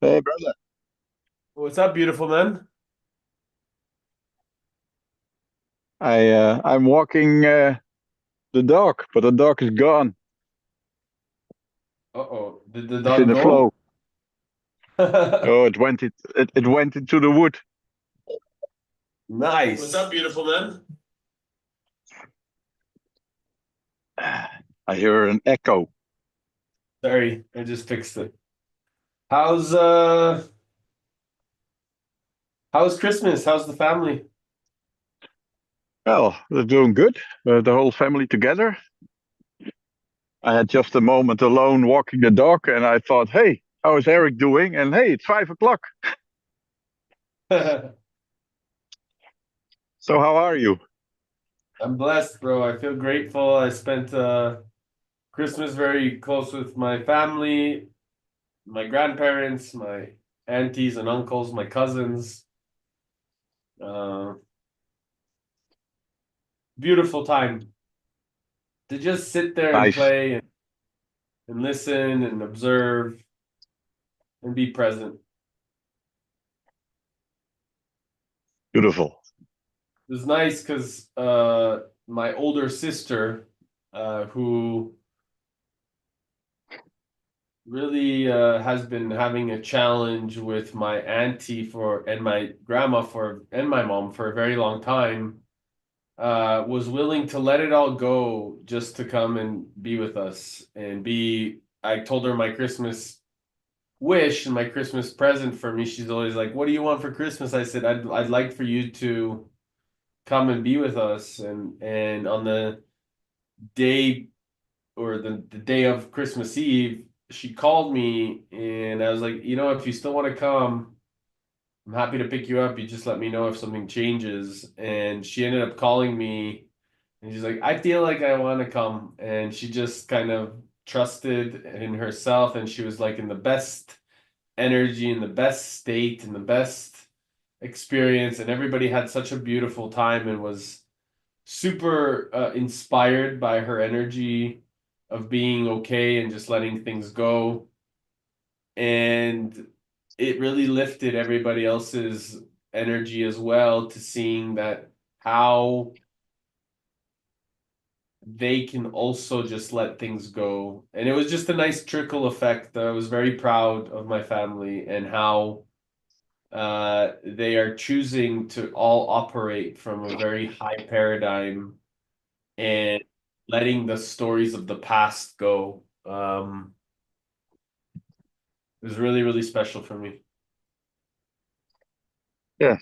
Hey, brother. What's up, beautiful man? I'm walking the dog, but the dog is gone. Uh-oh. Did the It's dog in the go? flow. Oh, it went into the wood. Nice. What's up, beautiful man? I hear an echo. Sorry, I just fixed it. How's uh how's Christmas? How's the family? Well, they're doing good. The whole family together. I had just a moment alone walking the dog, and I thought, hey, how is Eric doing? And hey, it's 5 o'clock. I'm So how are you? blessed, bro. I feel grateful. I spent Christmas very close with my family, my grandparents, my aunties and uncles, my cousins. Uh Beautiful time to just sit there and Nice, play and listen and observe and be present. beautiful. It was nice because my older sister, who really has been having a challenge with my auntie for and my grandma for and my mom for a very long time, was willing to let it all go just to come and be with us and be. I told her my Christmas wish and my Christmas present for me. She's always like, "What do you want for Christmas?" I said, "I'd like for you to come and be with us." And on the day or the day of Christmas Eve, she called me and I was like, if you still want to come, I'm happy to pick you up. You just let me know if something changes. And she ended up calling me and she's like, I feel like I want to come. And she just kind of trusted in herself and she was like in the best energy, in the best state, in the best experience. And everybody had such a beautiful time and was super inspired by her energy of being okay and just letting things go. And it really lifted everybody else's energy as well to seeing that how they can also just let things go. And it was just a nice trickle effect. I was very proud of my family and how they are choosing to all operate from a very high paradigm and letting the stories of the past go. It was really, really special for me. Yeah,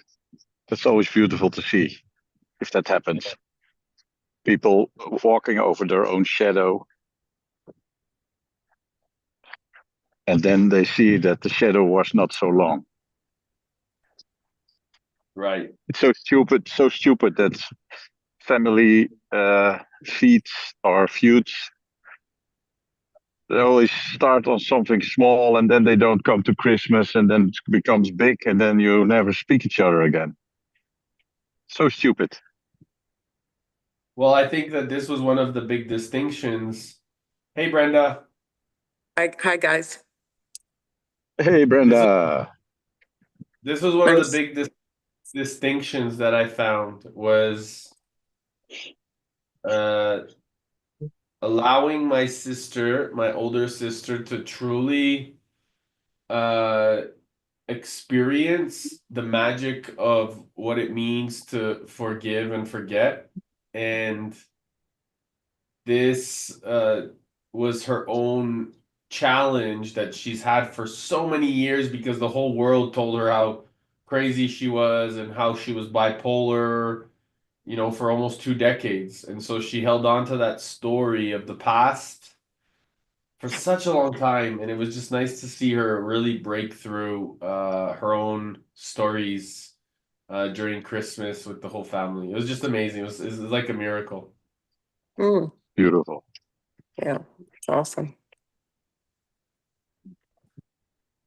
that's always beautiful to see if that happens. People walking over their own shadow, and then they see that the shadow was not so long. Right. It's so stupid that family feats or feuds, they always start on something small and then they don't come to Christmas and then it becomes big and then you never speak each other again. So stupid. Well, I think that this was one of the big distinctions. Hey, Brenda. Hi guys. Hey, This is Brenda. this was one of the Nice. big distinctions that I found was uh, allowing my sister, my older sister, to truly uh, experience the magic of what it means to forgive and forget. And this was her own challenge that she's had for so many years because the whole world told her how crazy she was and how she was bipolar, for almost 2 decades. And so she held on to that story of the past for such a long time. And it was just nice to see her really break through her own stories during Christmas with the whole family. It was just amazing. It was like a miracle. Mm, Beautiful. yeah, it's awesome.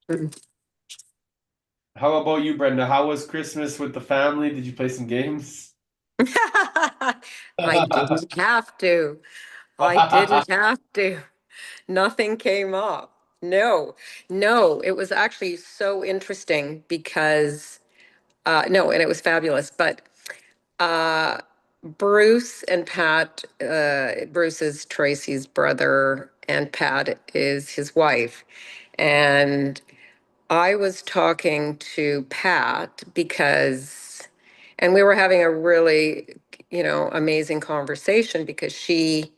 Mm. How about you, Brenda? How was Christmas with the family? Did you play some games? I didn't have to. I didn't have to. Nothing came up. No, no, it was actually so interesting because, no, and it was fabulous. But uh, Bruce and Pat, Bruce is Tracy's brother, and Pat is his wife. And I was talking to Pat because, and we were having a really, amazing conversation because she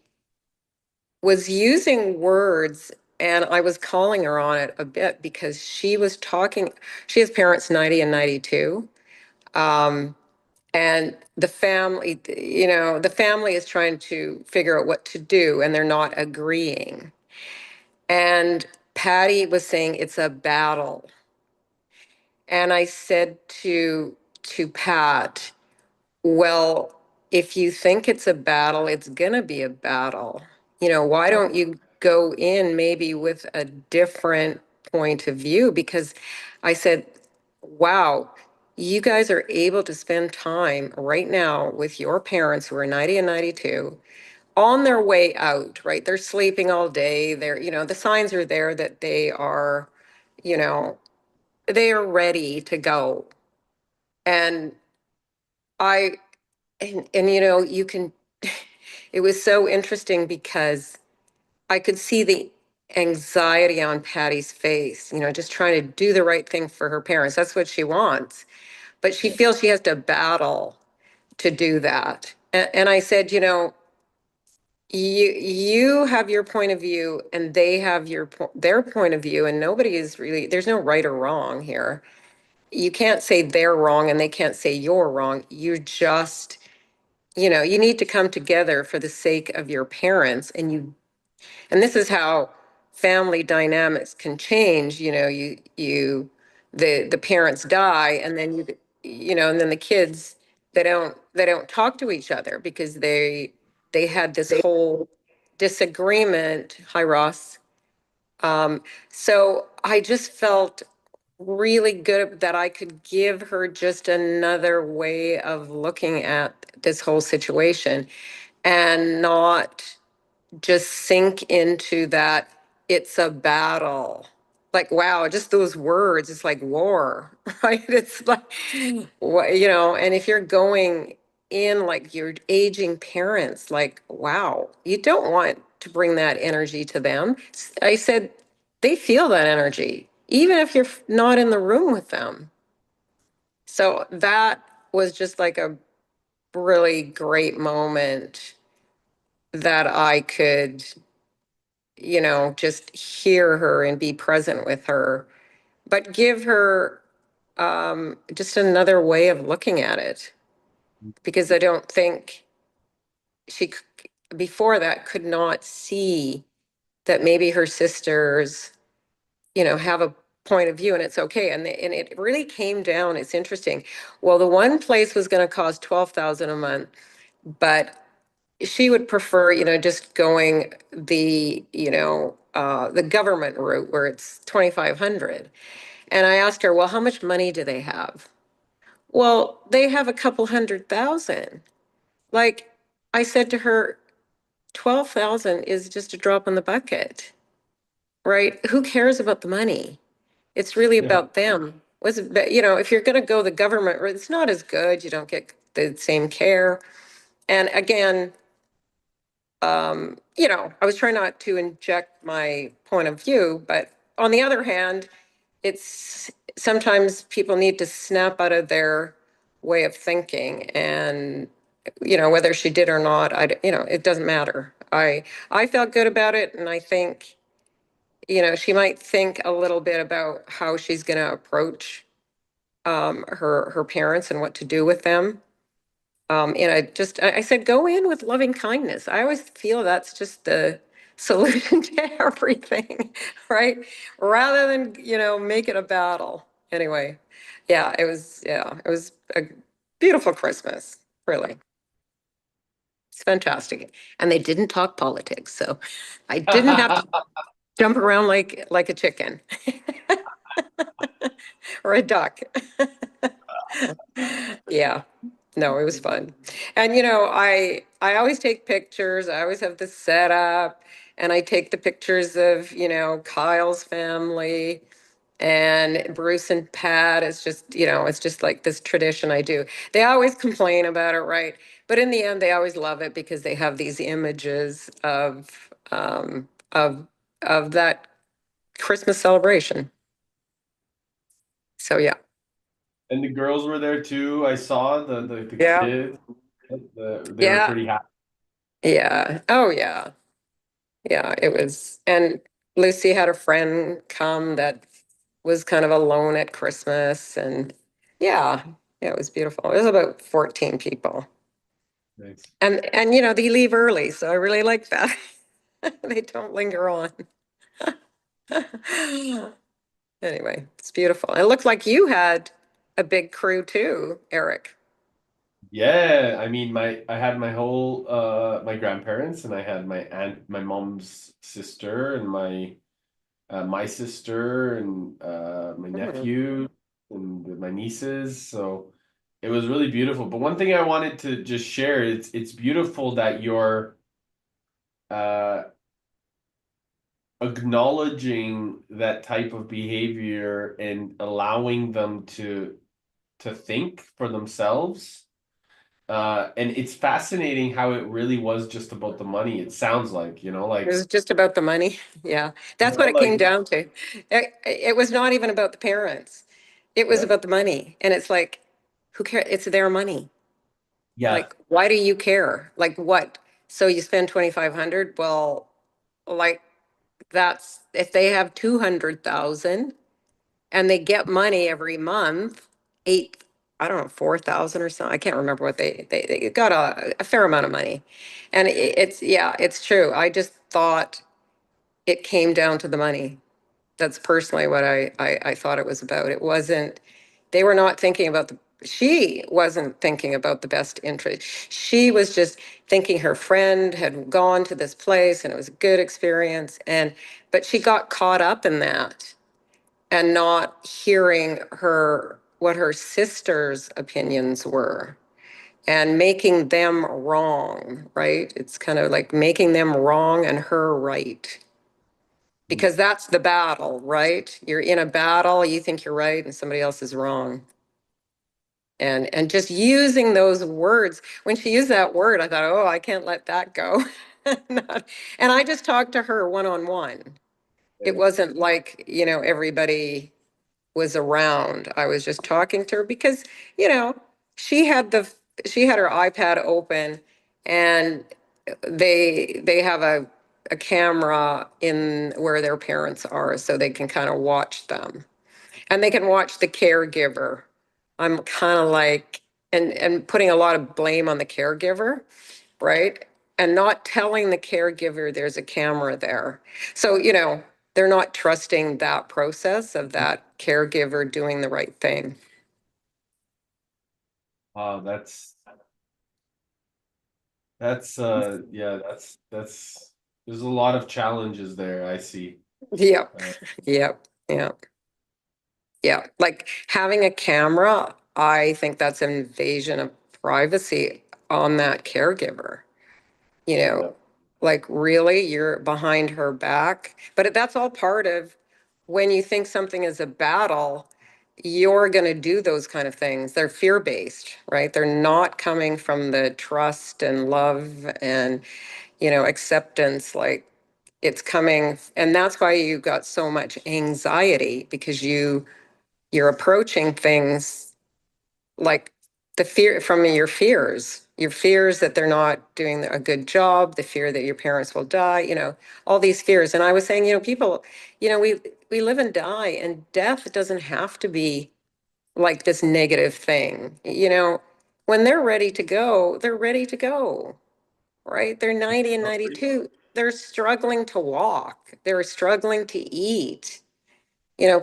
was using words, and I was calling her on it a bit because she was talking, she has parents 90 and 92. Um, and the family is trying to figure out what to do and they're not agreeing. And Patty was saying it's a battle. And I said to Pat, well, if you think it's a battle, it's gonna be a battle. Why don't you go in maybe with a different point of view? Because I said, wow, you guys are able to spend time right now with your parents who are 90 and 92 on their way out, right? They're sleeping all day. The signs are there that you know, they are ready to go. And I, you can, it was so interesting because I could see the anxiety on Patty's face, just trying to do the right thing for her parents. That's what she wants. But she feels she has to battle to do that. And I said, you have your point of view and they have their point of view, and nobody is really, there's no right or wrong here. You can't say they're wrong and they can't say you're wrong. You just, you need to come together for the sake of your parents. And this is how family dynamics can change. The parents die, and then and then the kids, they don't talk to each other because they had this whole disagreement. Hi, Ross. So I just felt really good that I could give her just another way of looking at this whole situation and not just sink into that it's a battle. Like, wow, just those words, it's like war, right? It's like, and if you're going in like your aging parents, like, wow, you don't want to bring that energy to them. I said, they feel that energy, even if you're not in the room with them. So that was just like a really great moment that I could just hear her and be present with her, but give her just another way of looking at it. Because I don't think before that, could not see that maybe her sisters, have a point of view and it's okay. And it really came down, it's interesting. Well, the one place was going to cost 12,000 a month, but she would prefer, just going the government route where it's 2,500. And I asked her, well, how much money do they have? Well, they have a couple 100,000. Like, I said to her, 12,000 is just a drop in the bucket, right? Who cares about the money? It's really Yeah. about them. If you're going to go the government route, it's not as good. You don't get the same care. And again, I was trying not to inject my point of view, but on the other hand, it's sometimes people need to snap out of their way of thinking, and whether she did or not, it doesn't matter. I felt good about it, and I think she might think a little bit about how she's going to approach her parents and what to do with them. And I said, go in with loving kindness. I always feel that's just the solution to everything, right? Rather than, make it a battle. Anyway, it was a beautiful Christmas, really. It's fantastic. And they didn't talk politics, so I didn't have to jump around like a chicken or a duck. Yeah. No, it was fun. And I always take pictures. I always have this set up. and I take the pictures of, Kyle's family and Bruce and Pat. It's just, it's just like this tradition I do. They always complain about it, right? But in the end, they always love it because they have these images of that Christmas celebration. So yeah. And the girls were there too. I saw the Yeah. kids. They were Yeah. pretty happy. Yeah. Oh yeah. Yeah. It was, and Lucy had a friend come that was kind of alone at Christmas, and yeah, yeah, it was beautiful. It was about 14 people. Nice. And they leave early, so I really like that. They don't linger on. Anyway, it's beautiful. It looked like you had a big crew too, Eric. Yeah, I mean I had my whole my grandparents, and I had my aunt, my mom's sister, and my sister, and my Mhm. nephew, and my nieces. So it was really beautiful. But one thing I wanted to just share, it's beautiful that you're uh acknowledging that type of behavior and allowing them to think for themselves. And it's fascinating how it really was just about the money. It sounds like, It was just about the money. Yeah, that's what it like, came down to. It was not even about the parents. It was yeah, about the money. And it's like, who cares? It's their money. yeah, Like, why do you care? Like, what? So you spend 2,500? Well, like, that's if they have 200,000 and they get money every month, eight, I don't know, 4,000 or something. I can't remember what they got a fair amount of money. And yeah, it's true. I just thought it came down to the money. That's personally what I thought it was about. It wasn't, they were not thinking about she wasn't thinking about the best interest. She was just thinking her friend had gone to this place and it was a good experience. But she got caught up in that and not hearing what her sister's opinions were and making them wrong, right? It's kind of like making them wrong and her right, because that's the battle, right? You're in a battle, you think you're right and somebody else is wrong. And just using those words, when she used that word, I thought, oh, I can't let that go. And I just talked to her one on one. It wasn't like, everybody was around. I was just talking to her because, you know, she had the she had her iPad open, and they have a camera in where their parents are, so they can kind of watch them, and they can watch the caregiver. I'm kind of like, and putting a lot of blame on the caregiver, right? And not telling the caregiver there's a camera there. So, they're not trusting that process of that caregiver doing the right thing. that's yeah, that's there's a lot of challenges there, I see. Yep. Uh, Yep. Yep. Yeah. Like having a camera, I think that's an invasion of privacy on that caregiver. you know, yeah. like really you're behind her back. But that's all part of when you think something is a battle, you're going to do those kind of things. They're fear based, right? They're not coming from the trust and love and, acceptance. Like it's coming. And that's why you got so much anxiety, because you're approaching things like the fear from your fears that they're not doing a good job, the fear that your parents will die, all these fears. And I was saying, people, we live and die, and death doesn't have to be like this negative thing. When they're ready to go, they're ready to go, right? They're 90 and 92. They're struggling to walk. They're struggling to eat.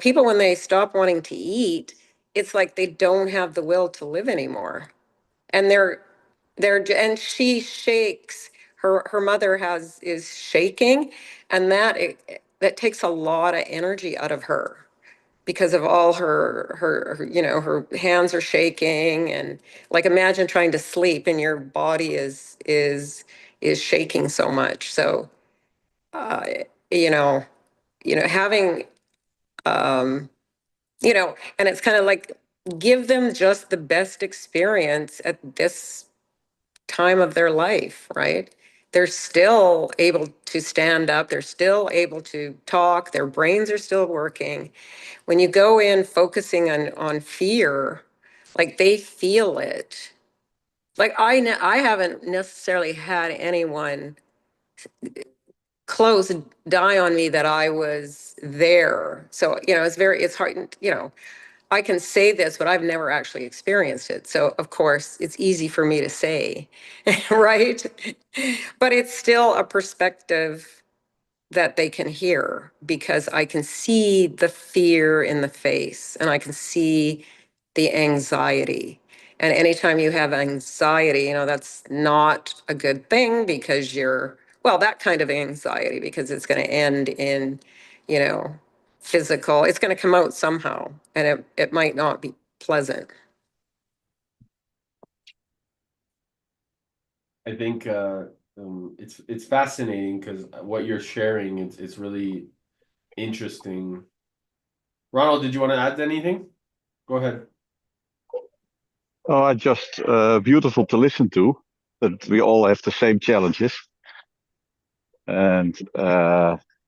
People, when they stop wanting to eat, it's like they don't have the will to live anymore. And and she shakes. Her mother is shaking, and that takes a lot of energy out of her because of all her hands are shaking, and like imagine trying to sleep and your body is shaking so much. So uh, you know, having, um, and it's kind of like give them just the best experience at this time of their life, right? They're still able to stand up, they're still able to talk, their brains are still working. When you go in focusing on fear, like they feel it. Like I haven't necessarily had anyone close and die on me that I was there. So, it's hard, I can say this, but I've never actually experienced it. So, of course, it's easy for me to say, right? But it's still a perspective that they can hear because I can see the fear in the face and I can see the anxiety. And anytime you have anxiety, that's not a good thing because well, that kind of anxiety, because it's going to end in, you know, physical, it's going to come out somehow and it might not be pleasant. I think it's fascinating because what you're sharing, it's really interesting. Ronald, did you want to add anything? Go ahead. Oh, I just beautiful to listen to that we all have the same challenges, and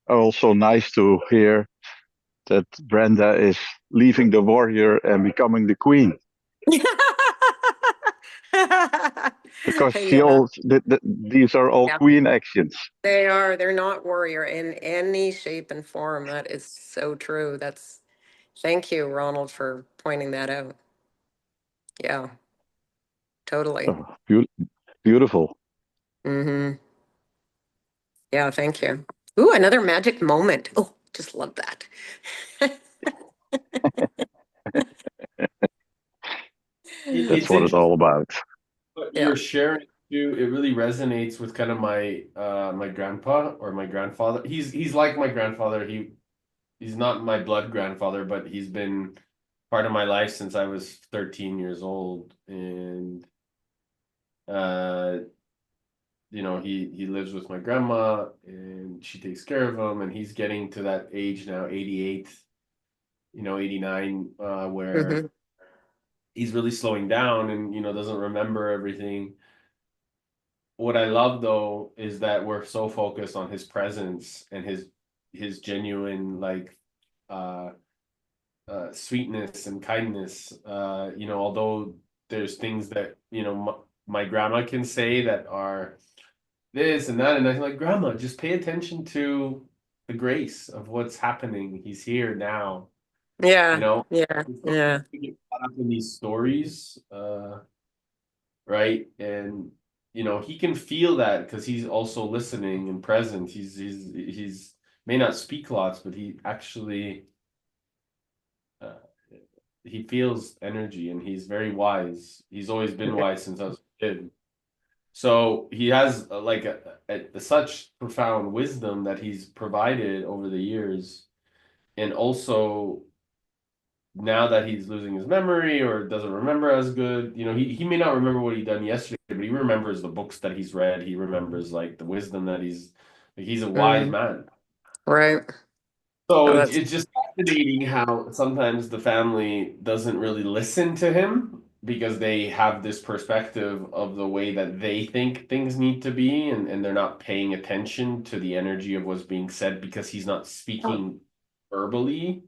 also nice to hear that Brenda is leaving the warrior and becoming the queen because she Yeah, all these are all yeah, queen actions. they are. They're not warrior in any shape and form. That is so true. Thank you, Ronald, for pointing that out. Yeah, totally. Oh, beautiful. Mm-hmm. Yeah, thank you. Ooh, another magic moment. Oh, just love that. That's It's what it's interesting all about. what Yeah. you're sharing too. It really resonates with kind of my grandpa or my grandfather. He's like my grandfather. He's not my blood grandfather, but he's been part of my life since I was 13 years old. And uh he lives with my grandma and she takes care of him, and he's getting to that age now, 88, 89, where Mm-hmm. he's really slowing down and doesn't remember everything. What I love though is that we're so focused on his presence and his genuine like uh sweetness and kindness. Although there's things that my grandma can say that are this and that, and I'm like, Grandma, just pay attention to the grace of what's happening. He's here now, you Yeah, know. yeah, So yeah. we get caught up in these stories, right? And he can feel that because he's also listening and present. He's may not speak lots, but he actually uh, he feels energy, and he's very wise. He's always been wise since I was a kid. So he has like such profound wisdom that he's provided over the years, and also now that he's losing his memory or doesn't remember as good, he may not remember what he done yesterday, but he remembers the books that he's read. He remembers like the wisdom that he's a wise Mm, man. right. So Oh, it's that's it's just fascinating how sometimes the family doesn't really listen to him because they have this perspective of the way that they think things need to be, and they're not paying attention to the energy of what's being said because he's not speaking verbally,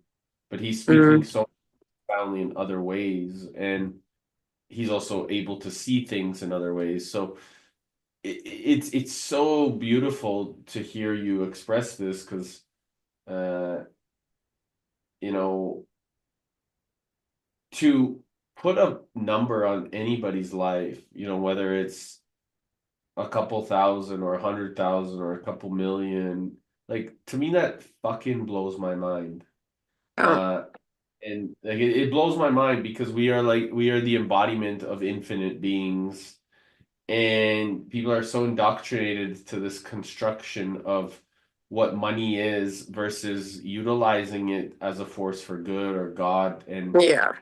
but he's speaking mm, so profoundly in other ways, and he's also able to see things in other ways. So it's so beautiful to hear you express this because uh you know to put a number on anybody's life, whether it's a couple thousand or 100,000 or a couple million, like to me that fucking blows my mind. oh, Uh, and like it blows my mind because we are the embodiment of infinite beings, and people are so indoctrinated to this construction of what money is versus utilizing it as a force for good or God, and yeah,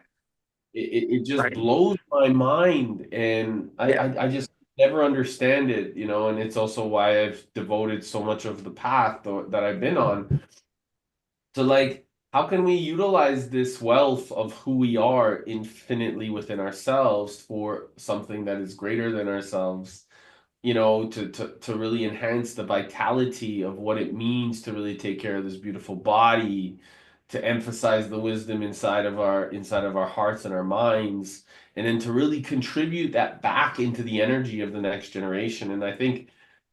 it just right. blows my mind. And I, Yeah. I I just never understand it, you know, and it's also why I've devoted so much of the path that I've been on to like, how can we utilize this wealth of who we are infinitely within ourselves for something that is greater than ourselves, you know, to really enhance the vitality of what it means to really take care of this beautiful body, to emphasize the wisdom inside of our hearts and our minds, and then to really contribute that back into the energy of the next generation. And I think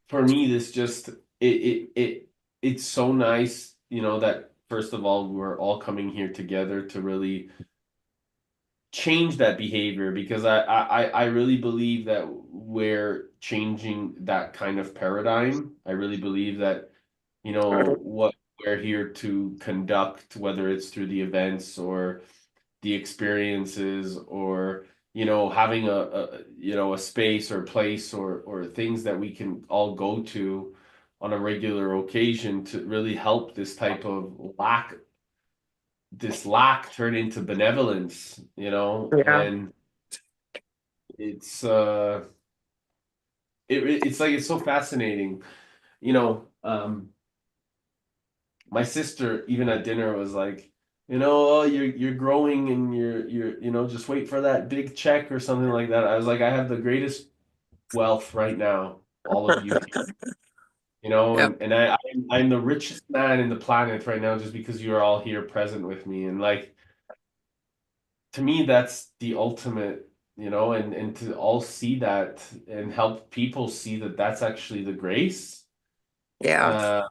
for me, this just it's so nice, you know, that first of all, we're all coming here together to really change that behavior, because I really believe that we're changing that kind of paradigm. I really believe that, you know, what we're here to conduct, whether it's through the events or the experiences, or, you know, having a you know, a space or place or things that we can all go to on a regular occasion to really help this lack turn into benevolence, you know. Yeah. And it's it's like, it's so fascinating, you know. My sister even at dinner was like, you know, oh, you're growing, and you're you know, just wait for that big check or something like that. I was like, I have the greatest wealth right now, all of you, you know. Yep. And I'm the richest man in the planet right now just because you're all here present with me. And like, to me, that's the ultimate, you know. And to all see that and help people see that that's actually the grace, Yeah. uh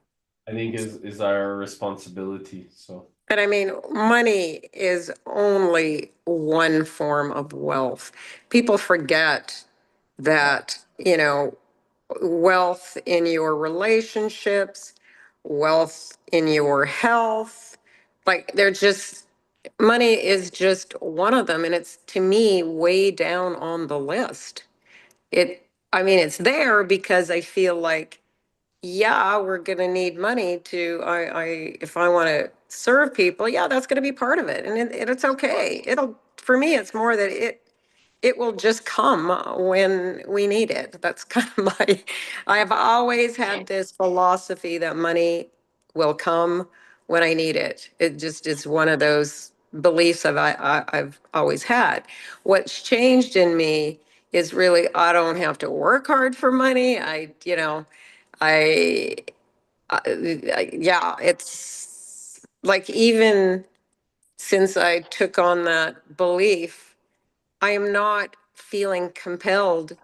I think is our responsibility. So And I mean, money is only one form of wealth. People forget that, you know, wealth in your relationships, wealth in your health, like they're just, money is just one of them. And it's, to me, way down on the list. I mean, it's there because I feel like, yeah, we're going to need money to, if I want to serve people, yeah, that's going to be part of it. And it's okay. For me, it's more that it will just come when we need it. That's kind of I have always had this philosophy that money will come when I need it. It just is one of those beliefs I've always had. What's changed in me is really, I don't have to work hard for money. I, yeah, it's like, even since I took on that belief, I am not feeling compelled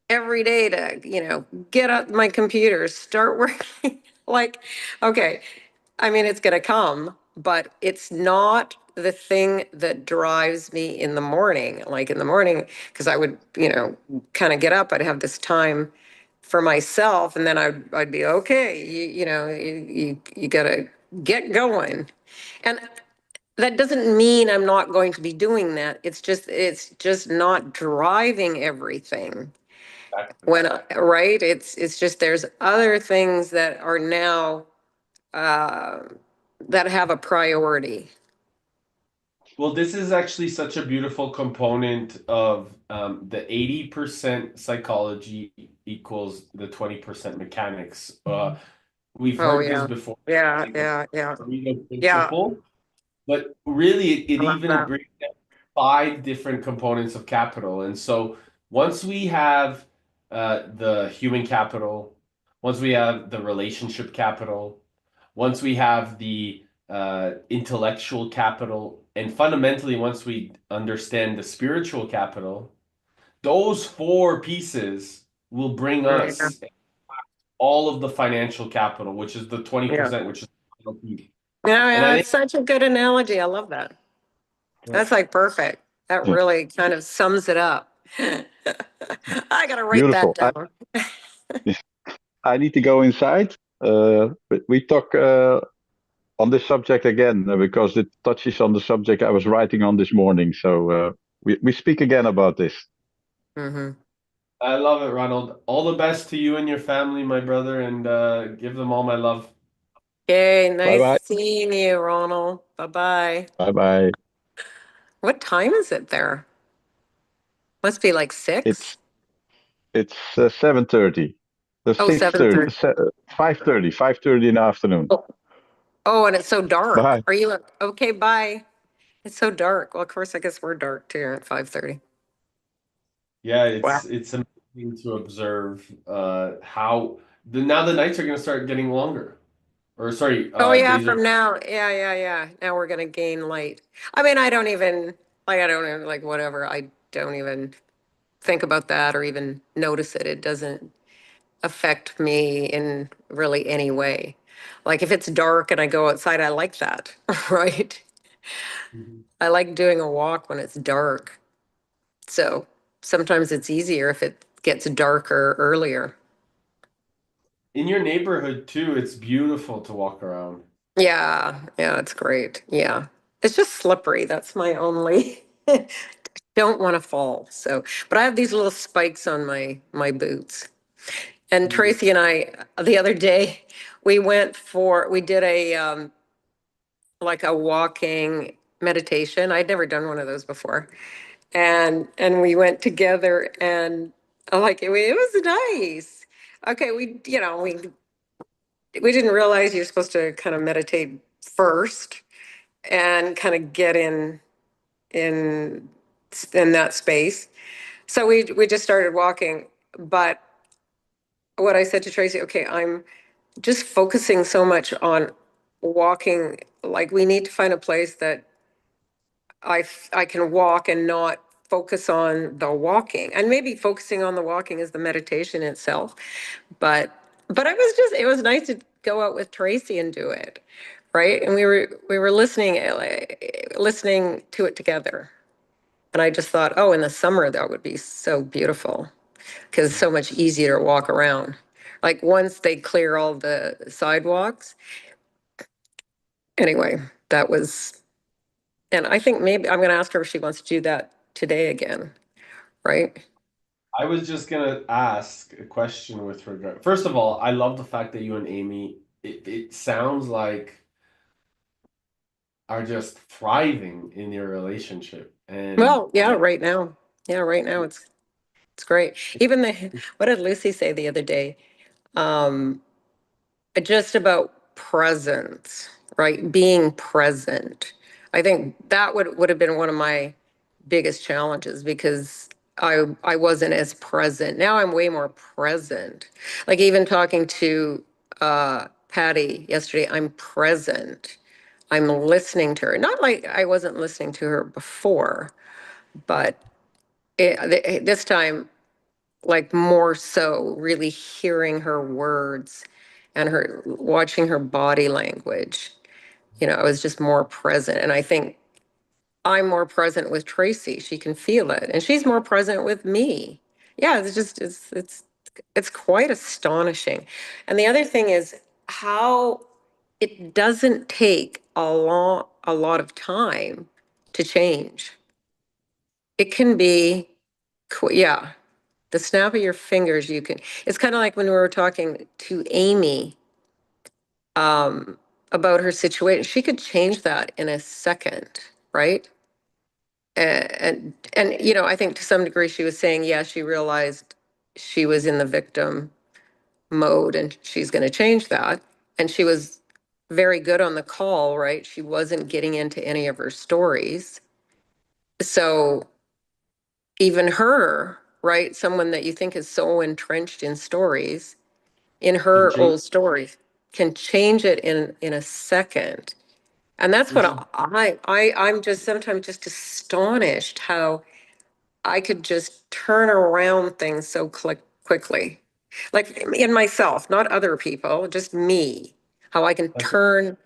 every day to, get up my computer, start working. Like, okay, I mean, it's going to come, but it's not the thing that drives me in the morning. Like in the morning, because I would, kind of get up, I'd have this time for myself, and then I'd be okay. You got to get going. And that doesn't mean I'm not going to be doing that. It's just not driving everything. Right? It's just, there's other things that are now, uh, that have a priority. well, this is actually such a beautiful component of the 80% psychology equals the 20% mechanics. We've Oh heard this yeah. before, Yeah, like the yeah, yeah. Pareto Yeah, principle, but really it I love even that. breaks down 5 different components of capital. And so once we have the human capital, once we have the relationship capital, once we have the intellectual capital, and fundamentally, once we understand the spiritual capital, those 4 pieces will bring Yeah, us all of the financial capital, which is the yeah. 20%, which is the final piece. Yeah, And I yeah, think it's such a good analogy. I love that. yeah. That's like perfect. That Yeah, really kind of sums it up. I gotta write that beautiful. down. I need to go inside. But we talk on this subject again because it touches on the subject I was writing on this morning. So we speak again about this. Hmm. I love it, Ronald. All the best to you and your family, my brother, and give them all my love. Okay, Bye nice bye. seeing you, Ronald. Bye-bye. Bye bye. What time is it there? Must be like It's 6. It's 7:30. Oh, 6:30, 7:30. 5:30, 5:30 in the afternoon. Oh, oh, and it's so dark. Bye. Are you okay? Bye. It's so dark. Well, of course, I guess we're dark too at 5:30. Yeah, Wow. it's amazing to observe how now the nights are going to start getting longer. Or sorry, Oh yeah, days are. from now. Yeah. Now we're gonna gain light. I mean, I don't even like whatever. I don't even think about that or even notice it. It doesn't affect me in really any way. Like if it's dark and I go outside, I like that, right? Mhm. I like doing a walk when it's dark. So sometimes it's easier if it gets darker earlier. In your neighborhood too, it's beautiful to walk around. Yeah, it's great. Yeah. It's just slippery. That's my only don't want to fall. So, but I have these little spikes on my boots. And Mm. Tracy and I the other day we did a like a walking meditation. I'd never done one of those before. And we went together and like it was nice. Okay, we didn't realize you're supposed to kind of meditate first and kind of get in in that space. So we just started walking, but what I said to Tracy, okay, I'm just focusing so much on walking. Like we need to find a place that I can walk and not focus on the walking. And maybe focusing on the walking is the meditation itself. But it was nice to go out with Tracy and do it. Right. And we were listening to it together. And I just thought, oh, in the summer that would be so beautiful because it's so much easier to walk around. Like once they clear all the sidewalks. Anyway, that was, and I think maybe I'm going to ask her if she wants to do that today again, right? I was just gonna ask a question with regard. First of all, I love the fact that you and Amy, it sounds like are just thriving in your relationship. And Well, yeah, right now. Yeah, right now it's great. Even what did Lucy say the other day? Um, just about presence, right? Being present. I think that would have been one of my biggest challenges because I wasn't as present. Now I'm way more present. Like even talking to Patty yesterday, I'm present. I'm listening to her. Not like I wasn't listening to her before, but this time like more so really hearing her words and her watching her body language. I was just more present. And I think I'm more present with Tracy. She can feel it. And she's more present with me. Yeah, it's quite astonishing. And the other thing is how it doesn't take a lot of time to change. It can be yeah, the snap of your fingers, you can. It's kind of like when we were talking to Amy um, about her situation. She could change that in a second, right? And I think to some degree she was saying, yeah, she realized she was in the victim mode and she's going to change that. And she was very good on the call, right? She wasn't getting into any of her stories. So even her, right? Someone that you think is so entrenched in stories, in can her change. old stories, can change it in a second. And that's There's what a I'm just sometimes just astonished how I could just turn around things so quickly. Like in myself, not other people, just me. How I can that's turn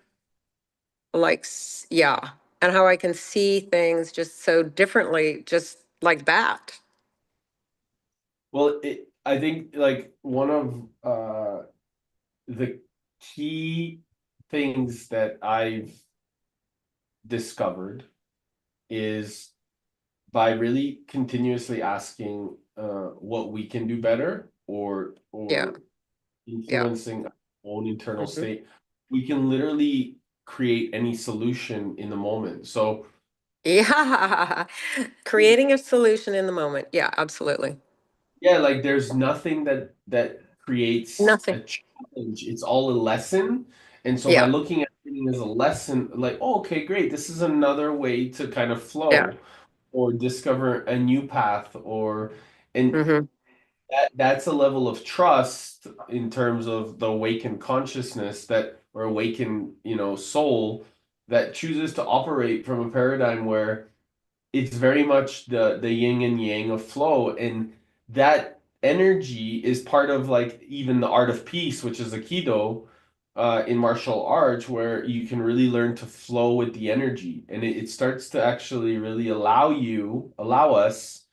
yeah, and how I can see things just so differently, just like that. well, I think like one of the key things that I've discovered is by really continuously asking what we can do better Yeah, or yeah. influencing our own internal Mhm. state, we can literally create any solution in the moment. Yeah. Creating a solution in the moment. Yeah, absolutely. Yeah, like there's nothing that creates a Nothing. challenge. It's all a lesson. And so by Yeah, looking at it as a lesson, like, oh, okay, great, this is another way to kind of yeah. flow or discover a new path or and Hmm. that's a level of trust in terms of the awakened consciousness that or awakened, soul that chooses to operate from a paradigm where it's very much the yin and yang of flow, and that energy is part of like even the art of peace, which is Aikido, in martial arts, where you can really learn to flow with the energy, and it starts to actually really allow us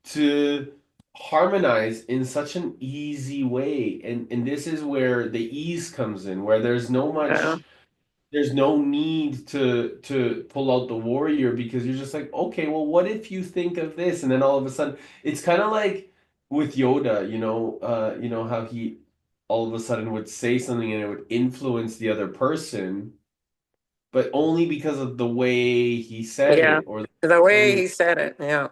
to harmonize in such an easy way, and this is where the ease comes in, where Yeah. there's no need to pull out the warrior because you're just like, okay, well, what if you think of this? And then all of a sudden, it's kind of like with Yoda, how he all of a sudden would say something and it would influence the other person, but only because of the way he said Yeah. it or the The way way. he said it. Yeah.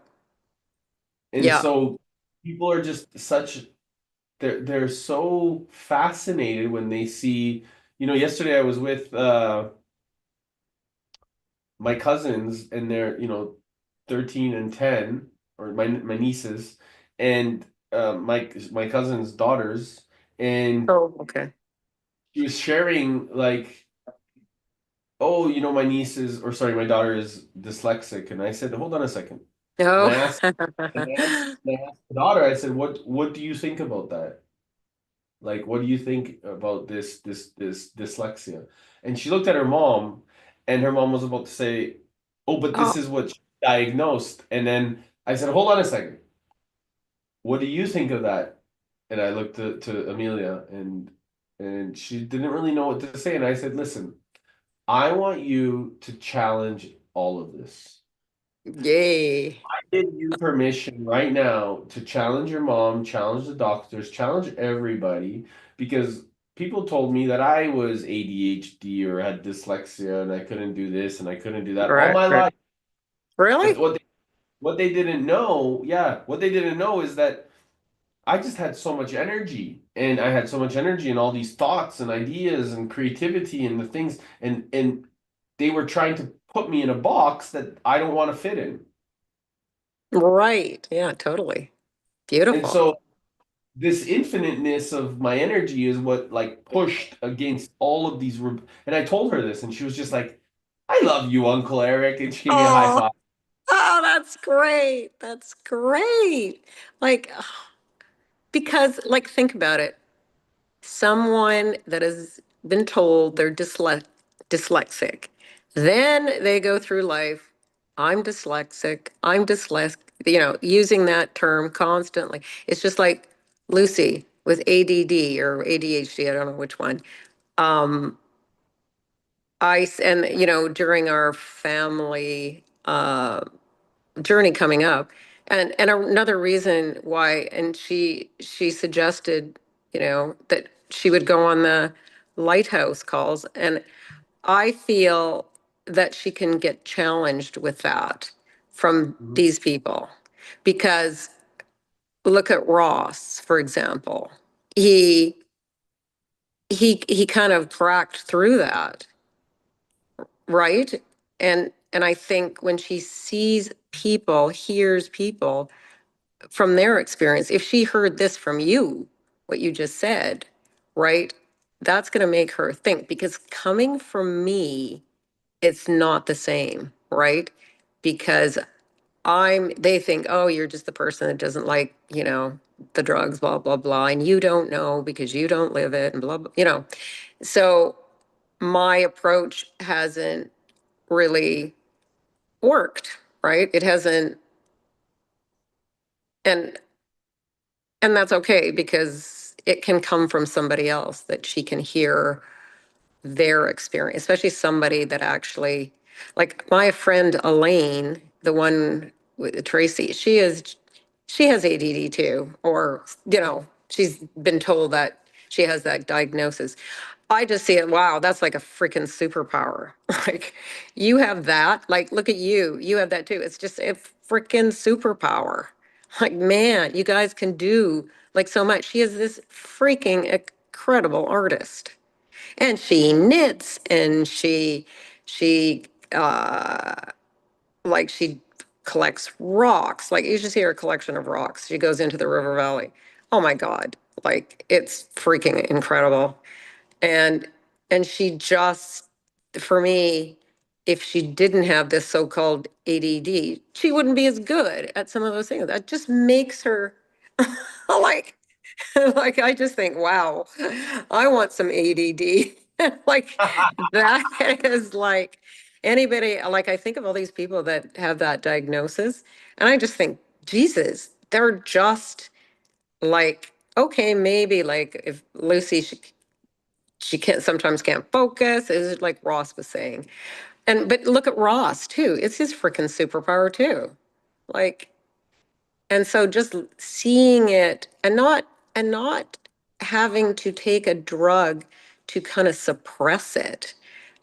And Yeah. so people are just they're so fascinated when they see, yesterday I was with my cousins and they're 13 and 10, or my nieces, and my cousin's daughters, and Oh, okay. she was sharing like, oh, my niece is, or sorry, my daughter is dyslexic, and I said, hold on a second. and No. i asked and I asked the daughter, I said, what do you think about that? Like, what do you think about this dyslexia? And she looked at her mom, and her mom was about to say, "Oh, but this Oh, is what she diagnosed." And then I said, "Hold on a second. What do you think of that?" And I looked to Amelia, and she didn't really know what to say. And I said, "Listen, I want you to challenge all of this. yay. Give you permission right now to challenge your mom, challenge the doctors, challenge everybody, because people told me that I was ADHD or had dyslexia and I couldn't do this and I couldn't do that all Right, my right. life. But Really? what they didn't know, yeah, what they didn't know is that I just had so much energy, and I had so much energy and all these thoughts and ideas and creativity and the things, and they were trying to put me in a box that I don't want to fit in. Right. Yeah, totally. And Beautiful. so this infiniteness of my energy is what like pushed against all of these and I told her this, and she was just like, I love you, Uncle Eric, and she gave me a high Oh, five. oh, that's great. That's great. Like, because, like, think about it. Someone that has been told they're dyslexic, then they go through life. I'm dyslexic. I'm dyslexic, using that term constantly. It's just like Lucy with ADD or ADHD, I don't know which one. Um, and during our family journey coming up, and another reason why, and she suggested, that she would go on the Lighthouse calls, and I feel that she can get challenged with that from Mhm. these people, because look at Ross, for example. He he he kind of cracked through that, right? And I think when she sees people, hears people from their experience, if she heard this from you, what you just said, right? That's going to make her think, because coming from me, it's not the same, right? Because they think, oh, you're just the person that doesn't like, the drugs, blah, blah, blah. And you don't know because you don't live it and blah, blah. So my approach hasn't really worked, right? It hasn't, and and that's okay, because it can come from somebody else, that she can hear their experience, especially somebody that actually, like my friend Elaine, the one with Tracy, she has ADD too, or she's been told that she has that diagnosis. I just see it, wow, that's like a freaking superpower. Like, you have that, like, look at you have that too. It's just a freaking superpower. Like, man, you guys can do like so much. She is this freaking incredible artist. And she knits and she like she collects rocks. Like you just hear a collection of rocks. She goes into the river valley. Oh my God. Like it's freaking incredible. And she just, for me, if she didn't have this so-called ADD, she wouldn't be as good at some of those things. That just makes her like like I just think, wow, I want some ADD. Like that is like anybody, like I think of all these people that have that diagnosis, and I just think, Jesus, they're just like, okay, maybe like if Lucy, she can't sometimes can't focus, is it like Ross was saying. And but look at Ross too. It's his freaking superpower too. Like, and so just seeing it and not having to take a drug to kind of suppress it.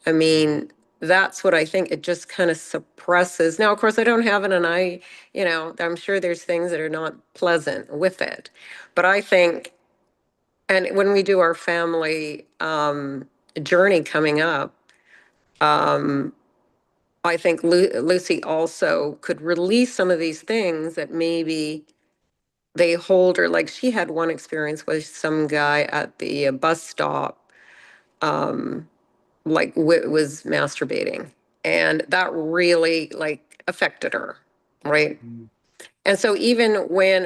I mean, that's what I think. It just kind of suppresses. Now, of course, I don't have it, and I'm sure there's things that are not pleasant with it. But I think, and when we do our family journey coming up, um, I think Lucy also could release some of these things that maybe they hold her. Like she had one experience with some guy at the bus stop, um, like was masturbating, and that really like affected her, right? Mm. And so even when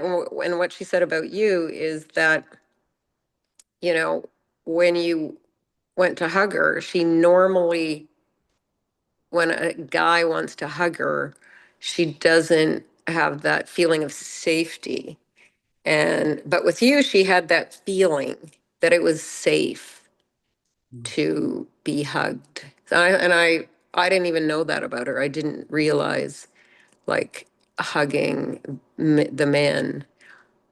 what she said about you is that, you know, when you went to hug her, she normally, when a guy wants to hug her, she doesn't have that feeling of safety. And but with you, she had that feeling that it was safe to be hugged. I didn't even know that about her. I didn't realize like hugging the man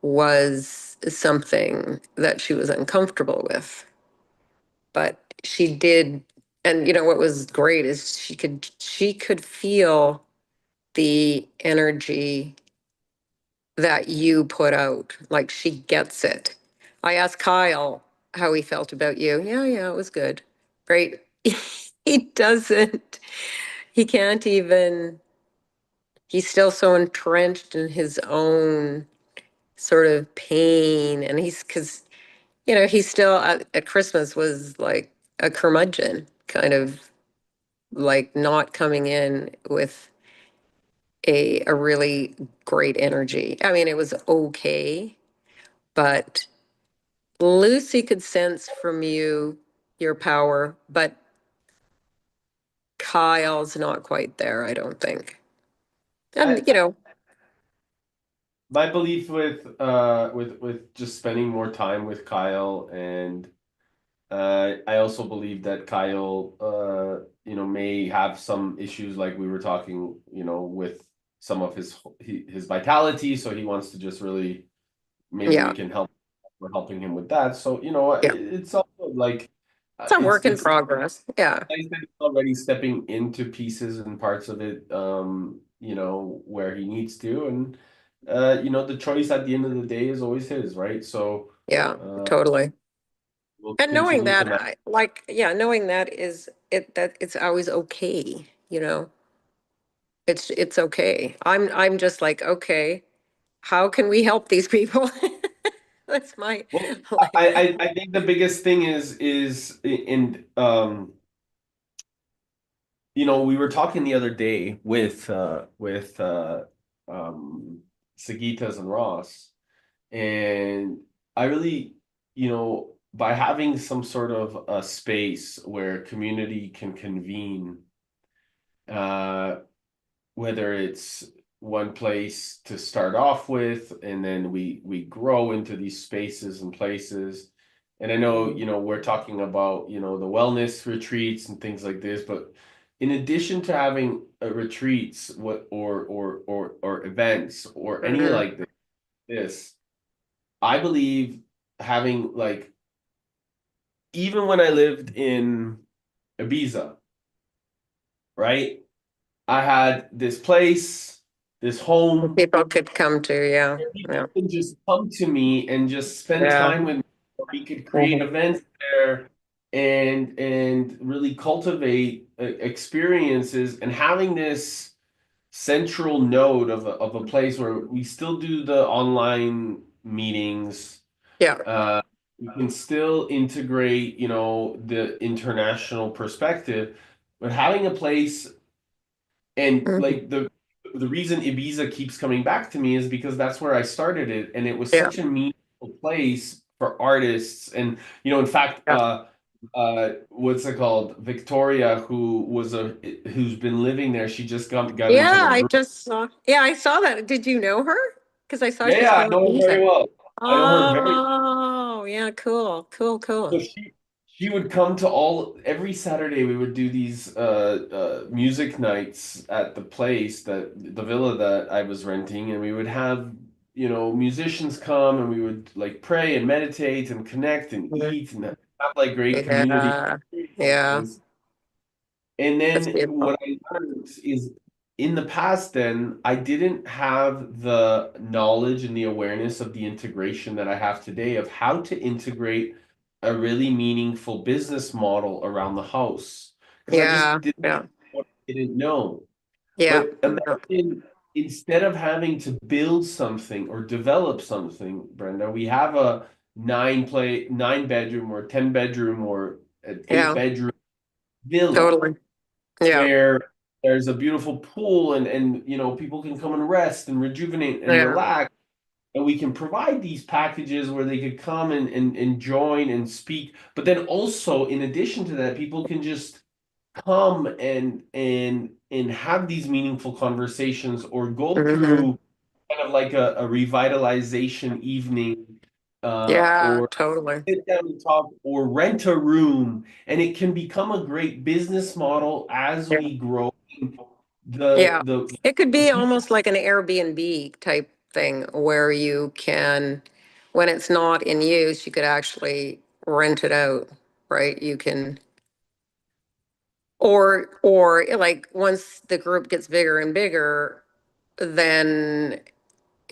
was something that she was uncomfortable with. But she did, and what was great is she could feel the energy that you put out. Like she gets it. I asked Kyle how he felt about you. Yeah, yeah, it was good. Great. He doesn't, he can't even, he's still so entrenched in his own sort of pain. And because, he's still at Christmas was like a curmudgeon, kind of like not coming in with a really great energy. I mean, it was okay, but Lucy could sense from you your power, but Kyle's not quite there, I don't think. And I my belief with just spending more time with Kyle, and I also believe that Kyle may have some issues like we were talking, with some of his vitality, so he wants to just really, maybe we yeah, can help, we're helping him with that. So yeah, it's also like it's a work in it's progress. Yeah, nice that he's already stepping into pieces and parts of it, where he needs to. And, the choice at the end of the day is always his, right? So, yeah, uh, totally. we'll And knowing continue to that, manage. knowing that is it, that it's always okay. It's okay. I'm just like, okay, how can we help these people? That's my Well, like, I think the biggest thing is in, we were talking the other day with Sagitas and Ross. And I really, by having some sort of a space where community can convene, uh, whether it's one place to start off with, and then we grow into these spaces and places. And I know, we're talking about, the wellness retreats and things like this, but in addition to having retreats, or events or any mhm, like this, I believe having, like, even when I lived in Ibiza, right? I had this place. this home People could come to, yeah, where people yeah, can just come to me and just spend yeah. time with me. We could create Mhm. events there and really cultivate experiences and having this central node of a place where we still do the online meetings. Yeah, Uh, we can still integrate, the international perspective, but having a place and mhm, like the reason Ibiza keeps coming back to me is because that's where I started it, and it was yeah, such a meaningful place for artists. And in fact, yeah. what's it called? Victoria, who's been living there, she just got into Yeah, the I group. just saw, yeah, I saw that. Did you know her? Because I saw Yeah, she's yeah, I from know her very Ibiza. well. I know her very Oh, yeah, cool, cool, So cool. she would come to every Saturday we would do these music nights at the place the villa that I was renting, and we would have musicians come, and we would like pray and meditate and connect and Mhm. eat and have like great community Yeah, yeah, experiences. And that's then beautiful. what I learned is in the past, then I didn't have the knowledge and the awareness of the integration that I have today of how to integrate a really meaningful business model around the house. Because I Yeah, just yeah, didn't know. yeah, But yeah, imagine instead of having to build something or develop something, Brenda, we have a 9 bedroom or 10 bedroom or an eight yeah, bedroom villa totally. Yeah, where there's a beautiful pool and people can come and rest and rejuvenate and yeah, relax, and we can provide these packages where they could come and join and speak, but then also in addition to that people can just come and have these meaningful conversations or go hmm, through kind of like a revitalization evening, yeah, or totally. sit down and talk or rent a room, and it can become a great business model as Yeah, we grow yeah. It could the be people. almost like an Airbnb type thing where you can, when it's not in use, you could actually rent it out, right? You can, or like once the group gets bigger and bigger, then,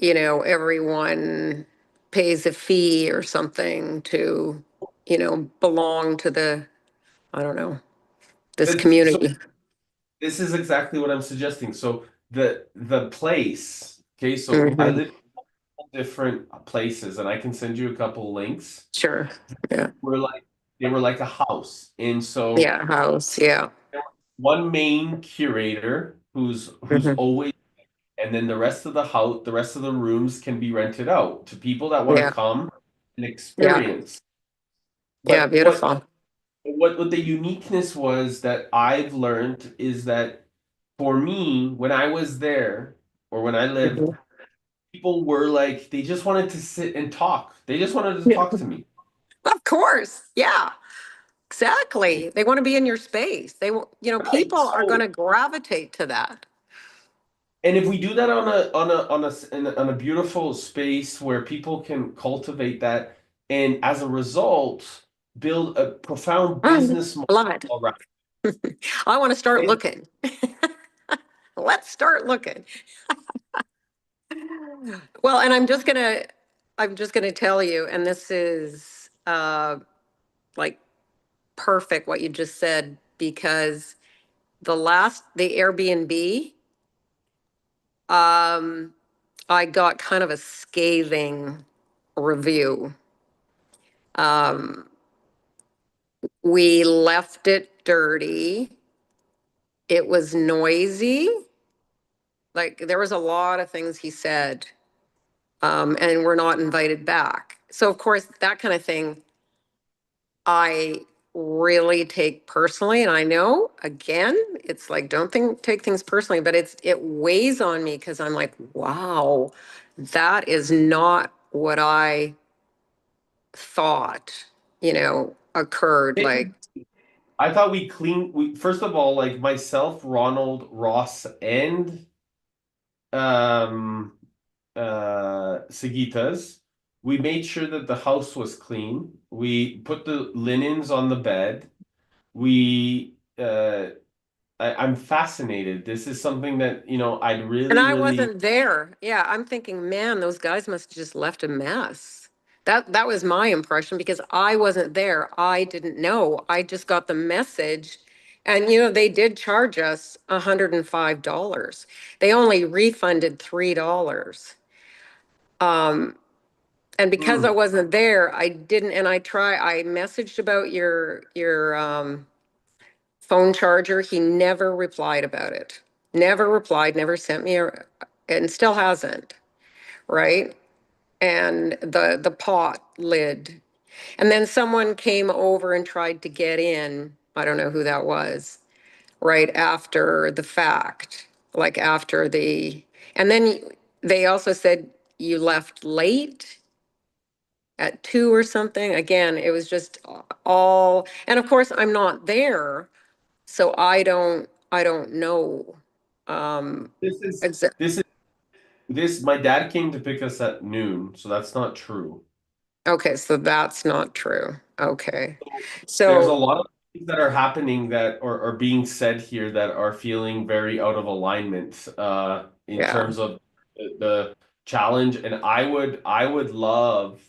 everyone pays a fee or something to, belong to the, I don't know, this So community. this is exactly what I'm suggesting. So the place, okay, so I Hmm. live in different places, and I can send you a couple links. Sure. Yeah. We're like they were like a house, and so Yeah. House. Yeah. one main curator who's Hmm. always, and then the rest of the house, the rest of the rooms can be rented out to people that want to Yeah. come and Yeah. experience. Yeah. But Beautiful. what the uniqueness was that I've learned is that for me, when I was there or when I lived, Mhm. people were like they just wanted to sit and talk. They just wanted to Yeah. talk to me. Of course. Yeah. Exactly. They want to be in your space. Right. People are going So to gravitate to that. and if we do that on a beautiful space where people can cultivate that, and as a result, build a profound Mm, business model love it. around I want to start it. looking. Let's start looking. Well, and I'm just gonna tell you, and this is like perfect what you just said, because the Airbnb, um, I got kind of a scathing review. Um, we left it dirty. It was noisy. Like there was a lot of things he said, and we're not invited back. So of course, that kind of thing I really take personally. And I know, again, it's like, take things personally, but it weighs on me because I'm like, wow, that is not what I thought, occurred. Like, I thought we first of all, like myself, Ronald, Ross, and um Sagitas, we made sure that the house was clean. We put the linens on the bed. We I'm fascinated. This is something that, I'd And really, I really. wasn't there. Yeah, I'm thinking, man, those guys must have just left a mess. That was my impression because I wasn't there. I didn't know. I just got the message. And they did charge us $105. They only refunded $3. And because I Mm. wasn't there, I didn't, and I messaged about your phone charger. He never replied about it. Never replied, never sent me and still hasn't, right? And the pot lid. And then someone came over and tried to get in. I don't know who that was, right after the fact, like after and then they also said you left late at 2 or something. Again, it was just all, and of course I'm not there, so I don't know. Um, This is exa- this is this. My dad came to pick us at noon, so that's not true. okay, so that's not true. Okay. There's a So, lot of things that are happening that are being said here that are feeling very out of alignment in yeah, terms of the challenge. And I would love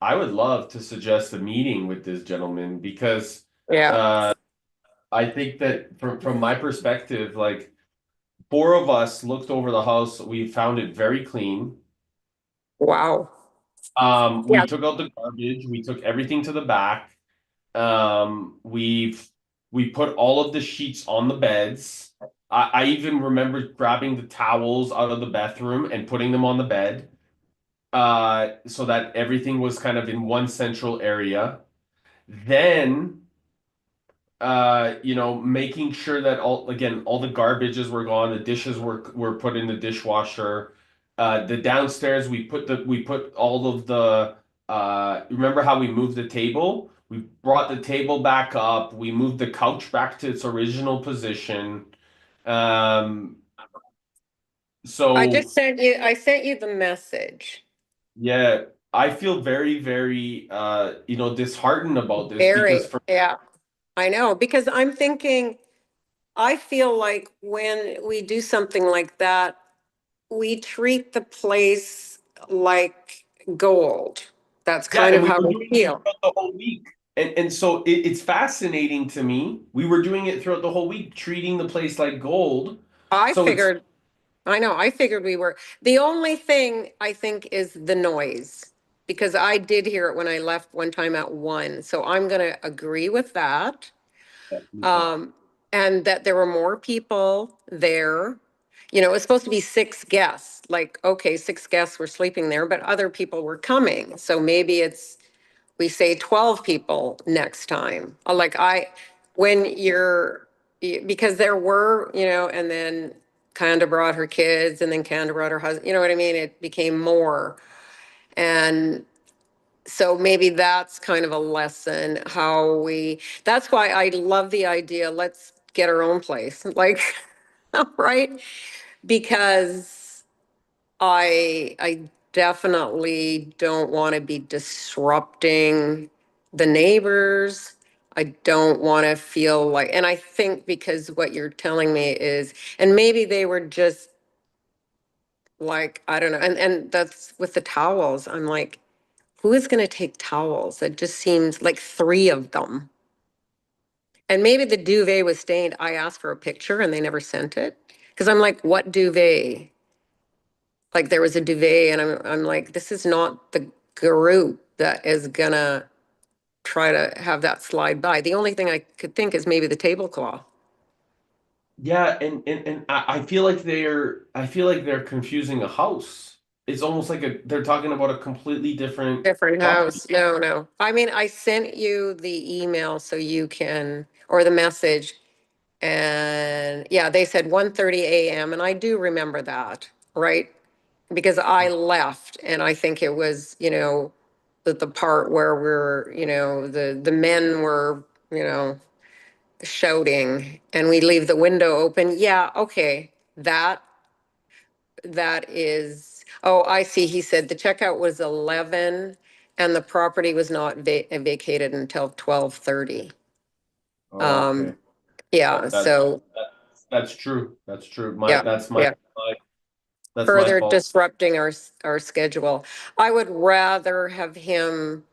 to suggest a meeting with this gentleman because yeah. uh, I think that from my perspective, like four of us looked over the house, we found it very clean. Wow. We Yeah. took out the garbage, we took everything to the back. We put all of the sheets on the beds. I even remember grabbing the towels out of the bathroom and putting them on the bed, so that everything was kind of in one central area. Then, making sure that all the garbages were gone, the dishes were put in the dishwasher. The downstairs we put all of the remember how we moved the table? We brought the table back up, we moved the couch back to its original position. Um, so I sent you the message. yeah, I feel very, very disheartened about this because Very, for yeah. I know, because I'm thinking, I feel like when we do something like that, we treat the place like gold. That's Yeah, kind and of we how were we doing it feel. throughout the whole week. And so it's fascinating to me. We were doing it throughout the whole week, treating the place like gold. I So it's figured, I know, I figured we were. The only thing I think is the noise, because I did hear it when I left one time at 1. So I'm going to agree with that. Yeah, me too. Um, and that there were more people there. It was supposed to be 6 guests. Like, okay, 6 guests were sleeping there, but other people were coming. So maybe we say 12 people next time. When because there were, and then Kanda brought her kids and then Kanda brought her husband, you know what I mean? It became more. And so maybe that's kind of a lesson that's why I love the idea, let's get our own place. Like, right? Because I definitely don't want to be disrupting the neighbors. I don't want to feel like, and I think because what you're telling me is, and maybe they were just like, I don't know, and that's with the towels. I'm like, who is going to take towels? It just seems like 3 of them. And maybe the duvet was stained. I asked for a picture and they never sent it. Because I'm like, what duvet? Like there was a duvet, and I'm like, this is not the group that is gonna try to have that slide by. The only thing I could think is maybe the tablecloth. Yeah, and I feel like they're confusing a house. It's almost like they're talking about a completely different Different property. house. No, no. I mean, I sent you the email so you can, or the message. And yeah, they said 1:30 a.m. And I do remember that, right? Because I left and I think it was, the part where the men were, shouting and we leave the window open. Yeah, okay. That is, oh, I see. He said the checkout was 11 and the property was not vacated until 12:30. Oh, Um, okay. Yeah, so, That's true. That's true. yeah, That's yeah. my Further fault. disrupting our schedule. I would rather have him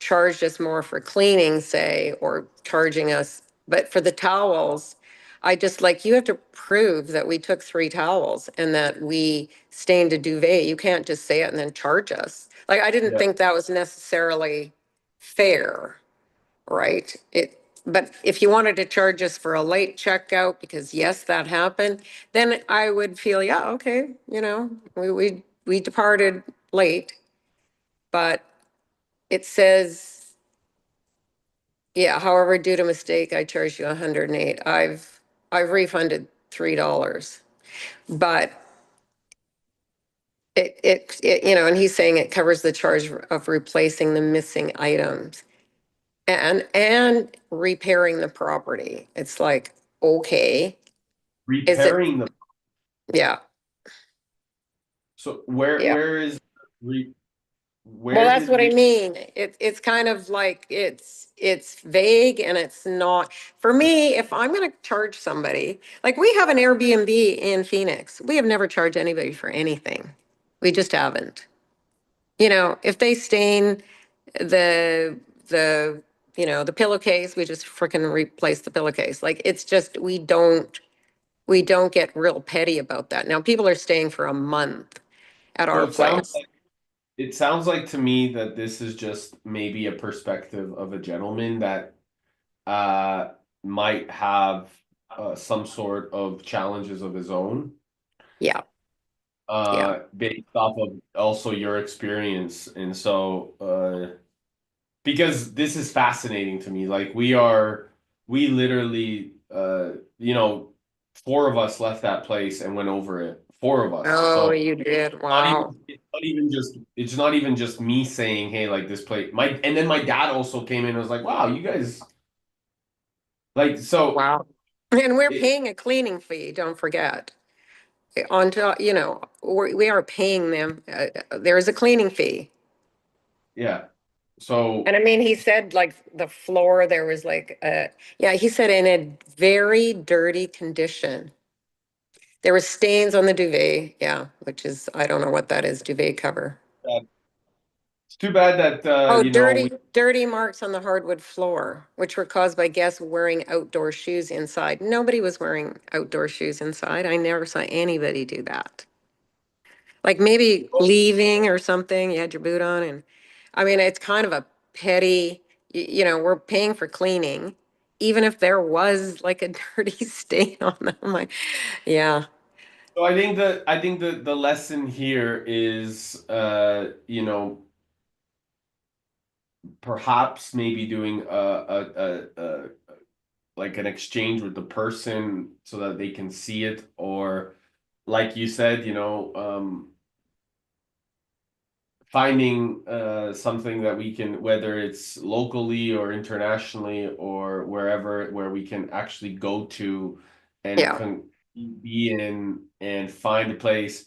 charge us more for cleaning, say, or charging us, but for the towels, I just like, you have to prove that we took 3 towels and that we stained a duvet. You can't just say it and then charge us. Like, I didn't Yeah. think that was necessarily fair, right? But if you wanted to charge us for a late checkout, because yes, that happened, then I would feel, yeah, okay, we departed late, but it says, yeah, however, due to mistake, I charged you 108. I've refunded $3, but and he's saying it covers the charge of replacing the missing items and repairing the property. It's like, okay, is it? Repairing the Yeah, so yeah. where is re Well, where that's did what I we mean. It's kind of like it's vague and it's not for me. If I'm going to charge somebody, like we have an Airbnb in Phoenix, we have never charged anybody for anything. We just haven't. If they stain the the pillowcase, we just freaking replace the pillowcase. Like it's just we don't get real petty about that. Now people are staying for a month at so our place. it sounds like to me that this is just maybe a perspective of a gentleman that uh might have some sort of challenges of his own Yeah, yeah, based off of also your experience. And so because this is fascinating to me. Like we literally four of us left that place and went over it. Four of us. oh, So you did, not wow. even it's not even just me saying, hey, like this place and then my dad also came in and was like, wow, you guys like so Wow. And we're it, paying a cleaning fee, don't forget. On top, we are paying them, there is a cleaning fee. yeah. And So I mean, he said like the floor, there was like, yeah, he said in a very dirty condition. There were stains on the duvet, yeah, which is, I don't know what that is, duvet cover. it's too bad that Oh, you know dirty marks on the hardwood floor, which were caused by guests wearing outdoor shoes inside. Nobody was wearing outdoor shoes inside. I never saw anybody do that. Like maybe leaving or something, you had your boot on, and I mean, it's kind of a petty, we're paying for cleaning, even if there was like a dirty stain on them. Like, yeah, so I think that the lesson here is perhaps maybe doing like an exchange with the person so that they can see it, or like you said, finding something that we can, whether it's locally or internationally or wherever, where we can actually go to and yeah, be in and find a place.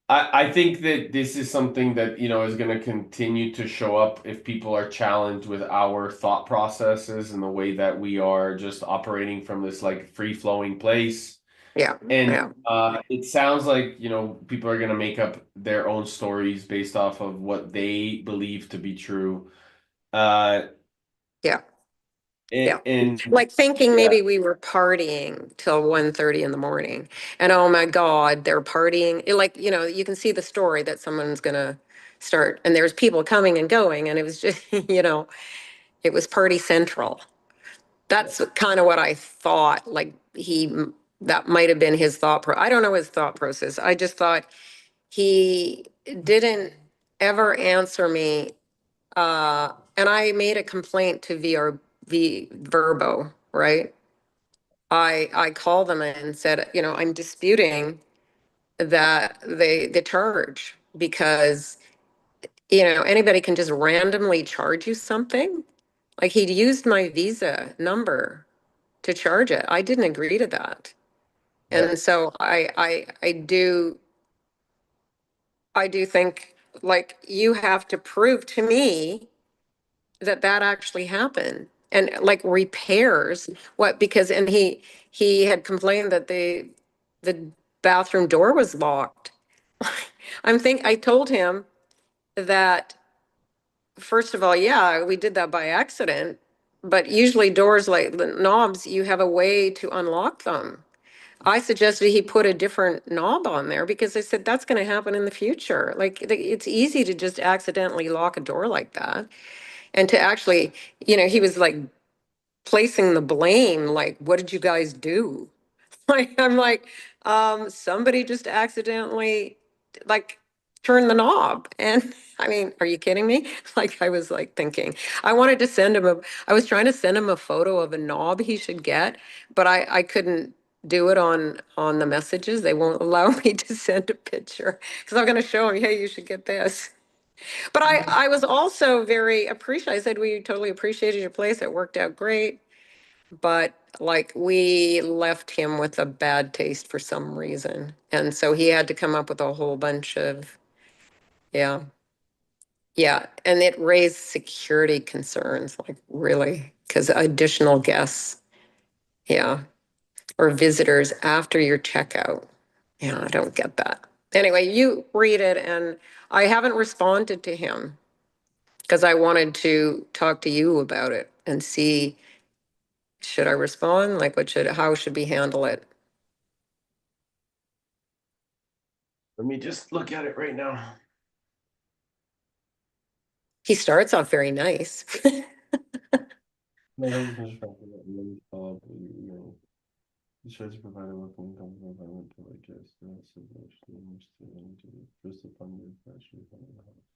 I think that this is something that, is going to continue to show up if people are challenged with our thought processes and the way that we are just operating from this like free flowing place. yeah, And yeah, it sounds like, people are going to make up their own stories based off of what they believe to be true. Uh, yeah. Yeah. and Like thinking yeah, maybe we were partying till 1:30 in the morning. And oh my God, they're partying. Like, you can see the story that someone's gonna start and there's people coming and going. And it was just, it was party central. That's kind of what I thought. Like that might have been his I don't know his thought process. I just thought he didn't ever answer me, and I made a complaint to Verbo, right? I called them and said, I'm disputing that the charge because, anybody can just randomly charge you something. Like he'd used my Visa number to charge it. I didn't agree to that. yeah, And so I do think like you have to prove to me that that actually happened. and like repairs. What, because, and he had complained that the bathroom door was locked. I told him that, first of all, yeah, we did that by accident, but usually doors, like the knobs, you have a way to unlock them. I suggested he put a different knob on there because I said that's going to happen in the future. Like it's easy to just accidentally lock a door like that. And to actually, he was like placing the blame, like, what did you guys do? Like, I'm like, somebody just accidentally like turned the knob. And I mean, are you kidding me? Like, I was like thinking, I was trying to send him a photo of a knob he should get, but I couldn't do it on the messages. They won't allow me to send a picture because I'm going to show him, hey, you should get this. But I was also very appreciative. I said, we totally appreciated your place. It worked out great. But like we left him with a bad taste for some reason. And so he had to come up with a whole bunch of, yeah. Yeah. And it raised security concerns, like really, because additional guests, yeah, or visitors after your checkout. Yeah, I don't get that. Anyway, you read it, and I haven't responded to him because I wanted to talk to you about it and see, should I respond? Like, how should we handle it? Let me just look at it right now. He starts off very nice. No, that was Mr. Franklin, and then follow up, he tries to provide a welcome comfortable environment to our guests, and also to first upon the reflection of the house.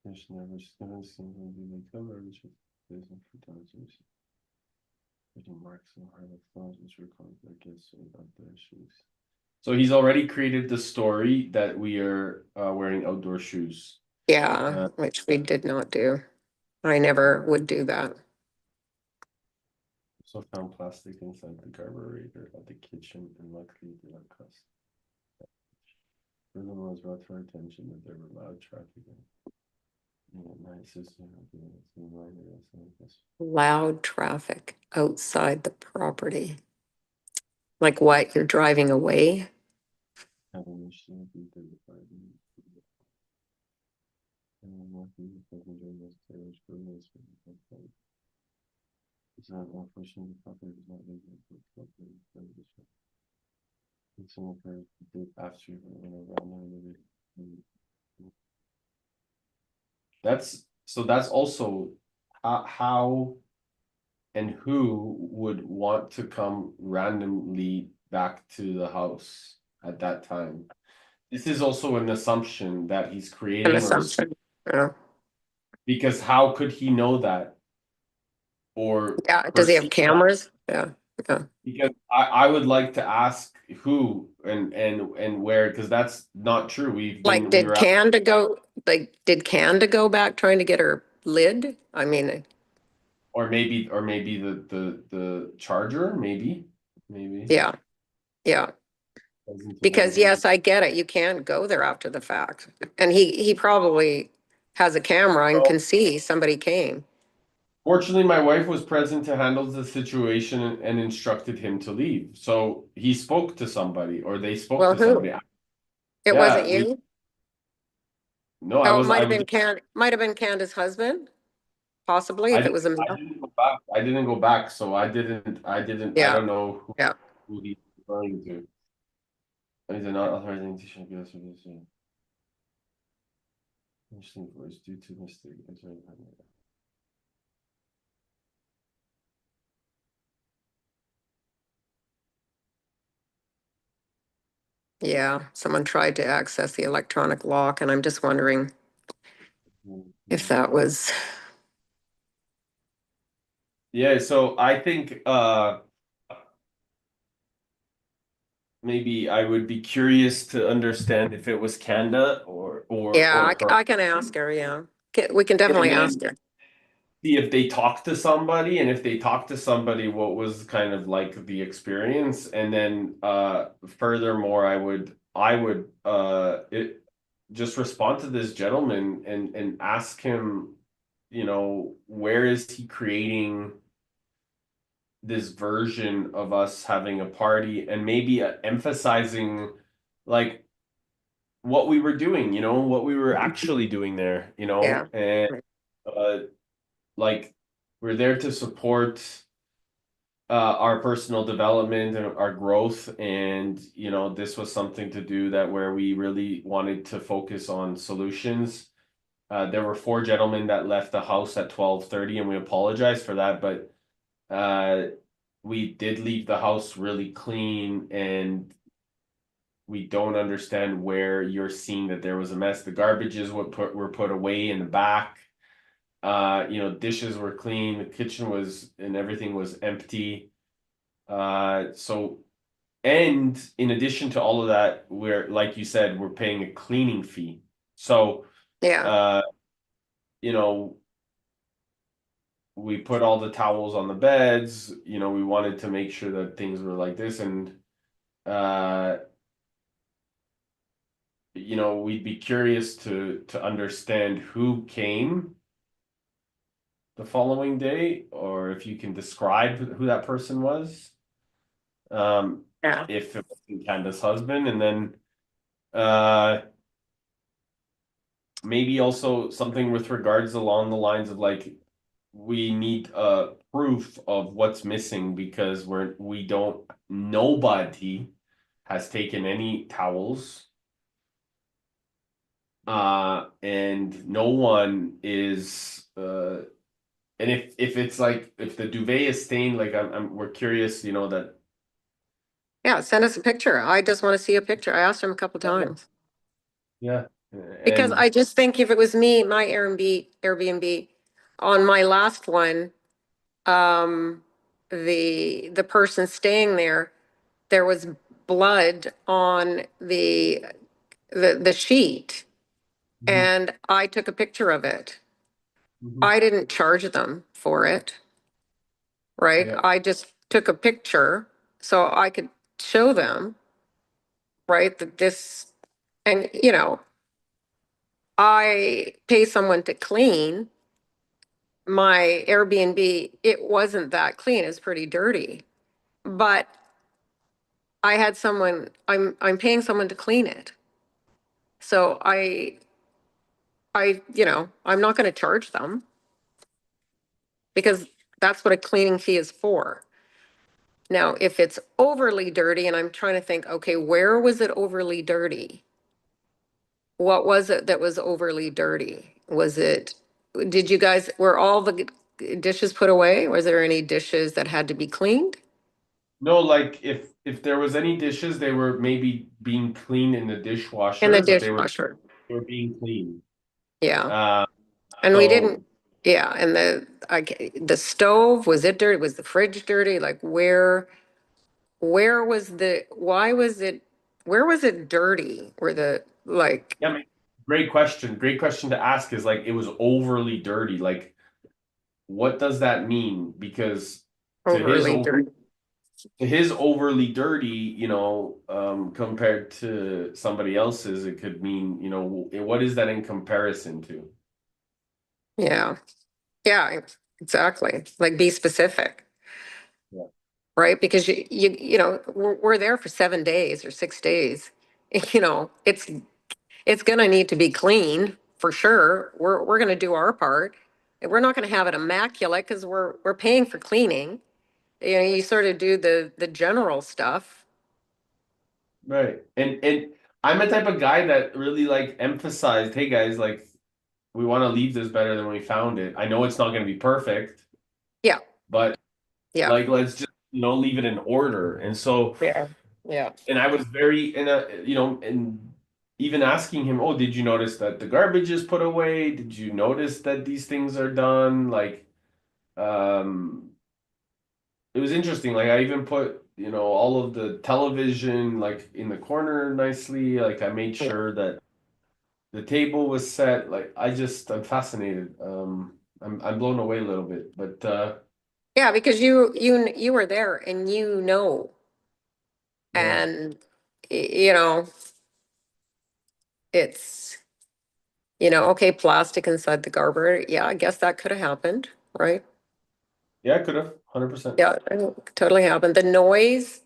There's never students seem to be like cover, which is based on photography. Putting marks on hard flaws, which requires their guests about their shoes. So he's already created the story that we are wearing outdoor shoes. Yeah, which we did not do. I never would do that. Also found plastic inside the carburetor at the kitchen, and luckily did not cost. Furthermore, was brought to our attention that there were loud traffic. Loud traffic outside the property. Like what? You're driving away? That's also how and who would want to come randomly back to the house at that time. This is also an assumption that he's creating. An assumption. Yeah. Because how could he know that? Or yeah. Does he have cameras? Yeah. Yeah. Because I would like to ask who and where, because that's not true. Like, did Canada go back trying to get her lid? I mean, or maybe the charger, maybe. Yeah. Yeah. Because yes, I get it. You can't go there after the fact. And he probably has a camera and can see somebody came. Fortunately, my wife was present to handle the situation and instructed him to leave. So he spoke to somebody, or they spoke Well, to somebody. It wasn't you? No, Oh, it might have been Candace's husband, possibly, if it was a I male. didn't go back. I didn't go back, so I don't know who he's referring to. These are not authorizing to show us for this. Interesting voice due to mistake. Yeah, someone tried to access the electronic lock, and I'm just wondering if that was. Yeah, so I think maybe I would be curious to understand if it was Canada or Yeah, her. I can ask her. Yeah, we can definitely ask her. See if they talked to somebody, and if they talked to somebody, what was kind of like the experience, and then furthermore, I would just respond to this gentleman and ask him you know, where is he creating this version of us having a party, and maybe emphasizing like what we were doing, you know, what we were actually doing there, you Yeah. know, and uh, like we're there to support our personal development and our growth. And, you know, this was something to do that where we really wanted to focus on solutions. There were 4 gentlemen that left the house at 12:30, and we apologize for that, but we did leave the house really clean, and we don't understand where you're seeing that there was a mess. The garbages were put away in the back. You know, dishes were clean, the kitchen was, and everything was empty. So, and in addition to all of that, we're, like you said, we're paying a cleaning fee. So, Yeah. you know, we put all the towels on the beds, you know, we wanted to make sure that things were like this. And, uh, you know, we'd be curious to understand who came the following day, or if you can describe who that person was. Yeah. If it was Candace's husband, and then uh maybe also something with regards along the lines of like, we need proof of what's missing, because we don't, nobody has taken any towels, and no one is and if it's like, if the duvet is stained, like we're curious, you know, that. Yeah. Send us a picture. I just want to see a picture. I asked him a couple times. Yeah. Because And I just think if it was me, my Airbnb on my last one, um, the person staying there was blood on the sheet, Mhm, and I took a picture of it. mhm, I didn't charge them for it, right? yeah. I just took a picture so I could show them, right, that this, and I pay someone to clean my Airbnb. It wasn't that clean. It's pretty dirty. But I had someone, I'm paying someone to clean it. So I'm not going to charge them because that's what a cleaning fee is for. Now, if it's overly dirty and I'm trying to think, okay, where was it overly dirty? What was it that was overly dirty? Did you guys, were all the dishes put away? Was there any dishes that had to be cleaned? No, like if there was any dishes, they were maybe being cleaned in the In the dishwasher, but dishwasher. they were being cleaned. Yeah. Uh, And we didn't, so yeah. And the stove, was it dirty? Was the fridge dirty? Like where was where was it dirty? Where yeah, great question. Great question to ask is like, it was overly dirty. Like, what does that mean? Because to his overly over dirty? to his overly dirty, you know, compared to somebody else's, it could mean, you know, what is that in comparison to? Yeah. Yeah, exactly. Like be specific, Yeah. right? Because we're there for 7 days or 6 days. It's gonna need to be clean for sure. We're gonna do our part. And we're not gonna have it immaculate because we're paying for cleaning. You sort of do the general stuff. Right. And I'm a type of guy that really like emphasized, hey guys, like, we want to leave this better than we found it. I know it's not going to be perfect, Yeah, but yeah, like, let's just, you know, leave it in order. And so, yeah, yeah, and I was very in a, you know, and even asking him, oh, did you notice that the garbage is put away? Did you notice that these things are done? Like, um, it was interesting. Like, I even put, you know, all of the television like in the corner nicely. Like, I made yeah. sure that the table was set. Like, I'm fascinated. I'm blown away a little bit, but Yeah, because you were there and yeah. and y- you know, it's Okay, plastic inside the garbage. Yeah, I guess that could have happened, right? Yeah, it could have, 100%. Yeah, totally happened. The noise,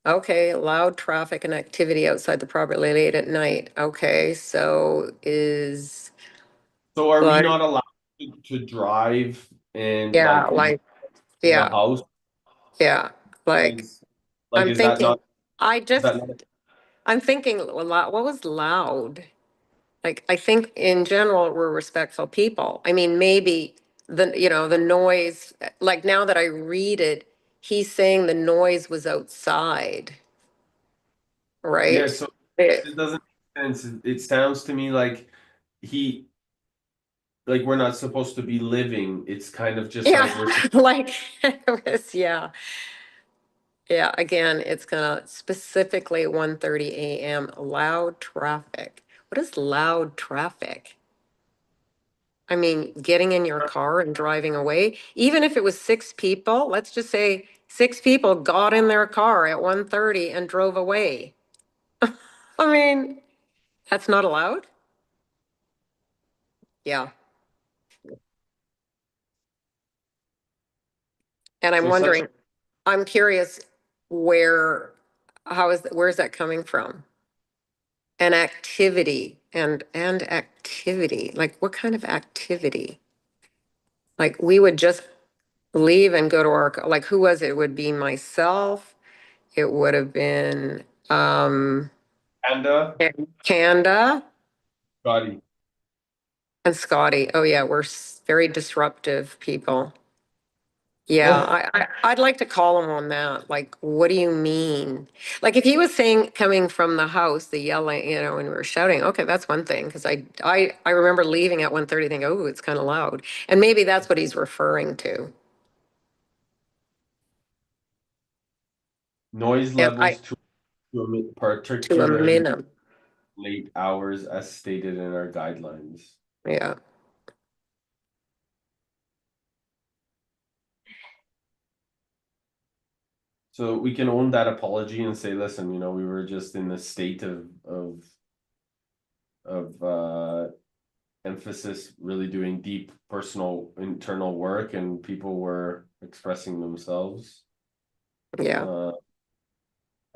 okay, loud traffic and activity outside the property late at night. Okay, so is So are we like, not allowed to drive and yeah, like like, in the yeah, house? yeah. Like, Is like I'm is that thinking, not I is that just, not I'm thinking, what was loud? Like, I think in general, we're respectful people. I mean, maybe the noise, like now that I read it, he's saying the noise was outside, yeah, right? so It- it doesn't make sense. It sounds to me like he like we're not supposed to be living. It's kind of just yeah, like we're supposed like, yeah. Yeah, again, it's gonna specifically 1:30 a.m. loud traffic. What is loud traffic? I mean, getting in your car and driving away, even if it was six people, let's just say six people got in their car at 1:30 and drove away. I mean, that's not allowed? Yeah. And I'm so such wondering, I'm curious where's that coming from? An activity and activity. Like what kind of activity? Like we would just leave and go to like who was it? It would be myself. It would have been panda, Kanda Scotty. and Scotty. Oh yeah, we're very disruptive people. Yeah, I'd like to call him on that. Like, what do you mean? Like, if he was saying coming from the house, the yelling, and we were shouting, okay, that's one thing. Because I remember leaving at 1:30, thinking, oh, it's kind of loud, and maybe that's what he's referring to. Noise And levels to a particularly minimum. late hours as stated in our guidelines. Yeah, So we can own that apology and say, listen, we were just in a state of emphasis, really doing deep personal internal work, and people were expressing themselves. yeah,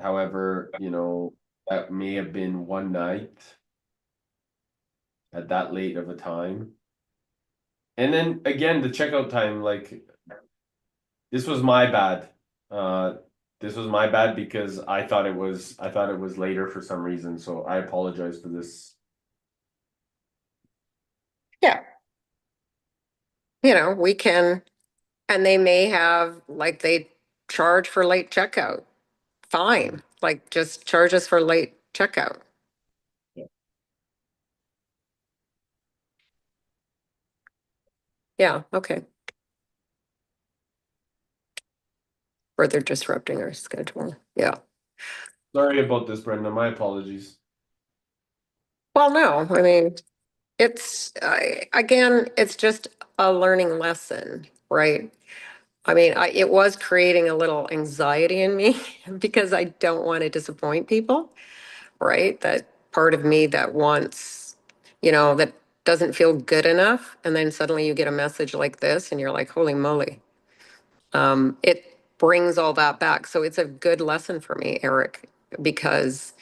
However, that may have been one night at that late of a time. And then again, the checkout time, like this was my bad. Uh, this was my bad because I thought it was later for some reason. So I apologize for this. yeah. We can, and they may have like they charge for late checkout. Fine, like just charge us for late checkout. Yeah, okay. Further disrupting our schedule. Yeah. Sorry about this, Brenda. My apologies. Well, no, I mean, again, it's just a learning lesson, right? I mean, it was creating a little anxiety in me because I don't want to disappoint people, right? That part of me that wants, that doesn't feel good enough. And then suddenly you get a message like this and you're like, holy moly. It brings all that back. So it's a good lesson for me, Eric, because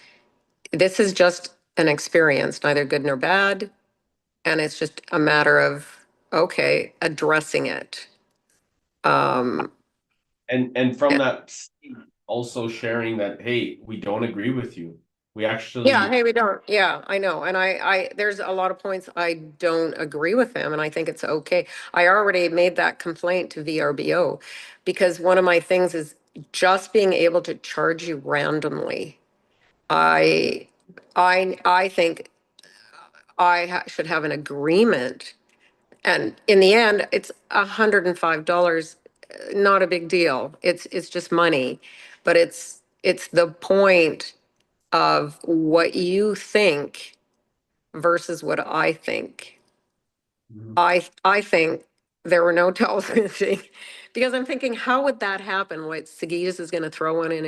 this is just an experience, neither good nor bad. And it's just a matter of, okay, addressing it. Um, And from yeah, that state, also sharing that, hey, we don't agree with you. We yeah, actually hey, we don't, yeah, I know. And there's a lot of points I don't agree with him, and I think it's okay. I already made that complaint to VRBO because one of my things is just being able to charge you randomly. I, I think should have an agreement. And in the end, it's $105, not a big deal. It's just money, but it's the point of what you think versus what I think. Mhm. I think there were no tolls missing because I'm thinking, how would that happen? What Sagitas is going to throw one in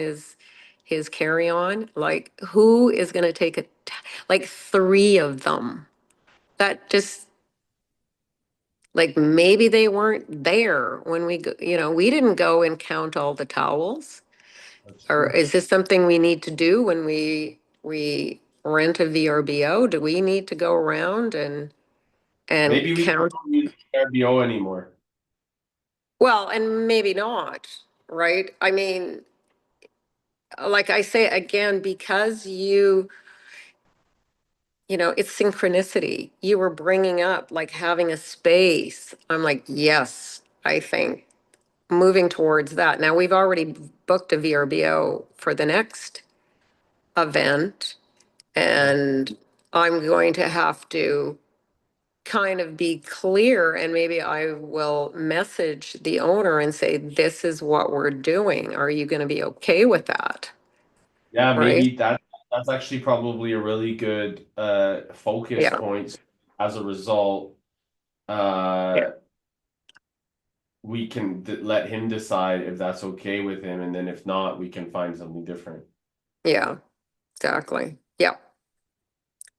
his carry-on? Like, who is going to take like three of them? that just, like, maybe they weren't there when we, we didn't go and count all the towels. That's Or true. is this something we need to do when we rent a VRBO? Do we need to go around and Maybe we count? don't use RBO anymore. Well, and maybe not, right? I mean, like I say again, because it's synchronicity. You were bringing up like having a space. I'm like, yes, I think moving towards that. Now we've already booked a VRBO for the next event, and I'm going to have to kind of be clear, and maybe I will message the owner and say, this is what we're doing. Are you going to be okay with that? Yeah, Right? maybe that's actually probably a really good focus Yeah. point. As a result, Yeah. we can let him decide if that's okay with him, and then if not, we can find something different. Yeah, exactly. Yeah.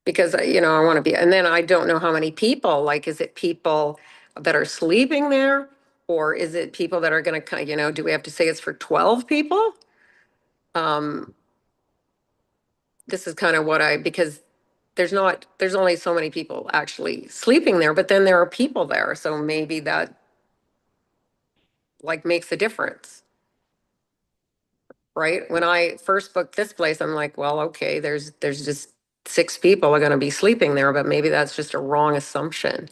Because, I want to be, and then I don't know how many people, like, is it people that are sleeping there? Or is it people that are going to, do we have to say it's for 12 people? This is kind of because there's only so many people actually sleeping there, but then there are people there. So maybe that like makes a difference, right? When I first booked this place, I'm like, well, okay, there's just 6 people are going to be sleeping there, but maybe that's just a wrong assumption.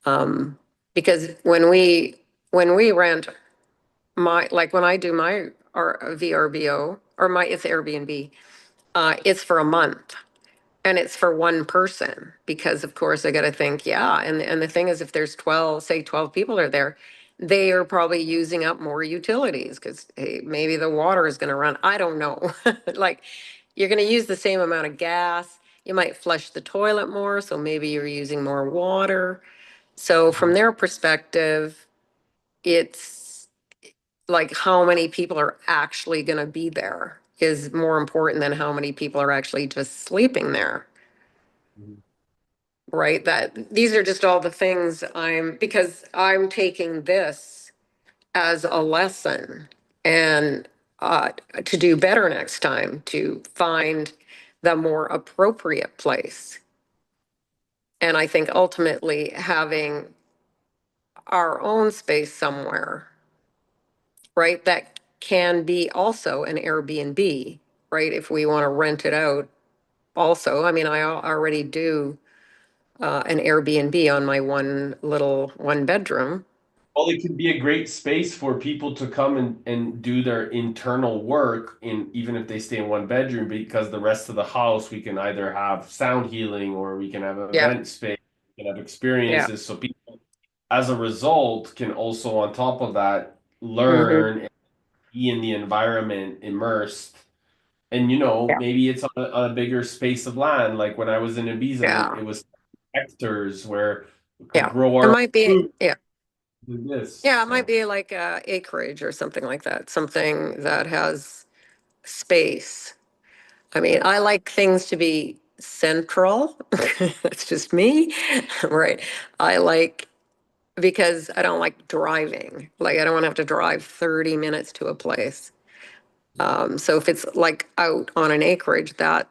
Because when we rent like when I do my VRBO or it's Airbnb, it's for a month. And it's for one person because, of course, I got to think, yeah. And the thing is, if there's 12, say 12 people are there, they are probably using up more utilities because, hey, maybe the water is going to run. I don't know. Like, you're going to use the same amount of gas. You might flush the toilet more. So maybe you're using more water. So, from their perspective, it's like how many people are actually going to be there is more important than how many people are actually just sleeping there. Right? That these are just all the things because I'm taking this as a lesson and to do better next time, to find the more appropriate place. And I think ultimately having our own space somewhere, right, that can be also an Airbnb, right? If we want to rent it out also. I mean, I already do an Airbnb on my one bedroom. Well, it could be a great space for people to come and do their internal work in, even if they stay in one bedroom, because the rest of the house we can either have sound healing or we can have Yeah, event space, we can have yeah. experiences. So people, as a result, can also on top of that Hmm. learn and be in the environment immersed. And Yeah, maybe it's on a bigger space of land. Like when I was in Ibiza, yeah, it was hectares where we could yeah. grow It our might be, food. yeah, Do this. yeah. It might So be like acreage or something like that. Something that has space. I mean, I like things to be central. That's just me, right? I like because I don't like driving. Like I don't want to have to drive 30 minutes to a place. So if it's like out on an acreage, that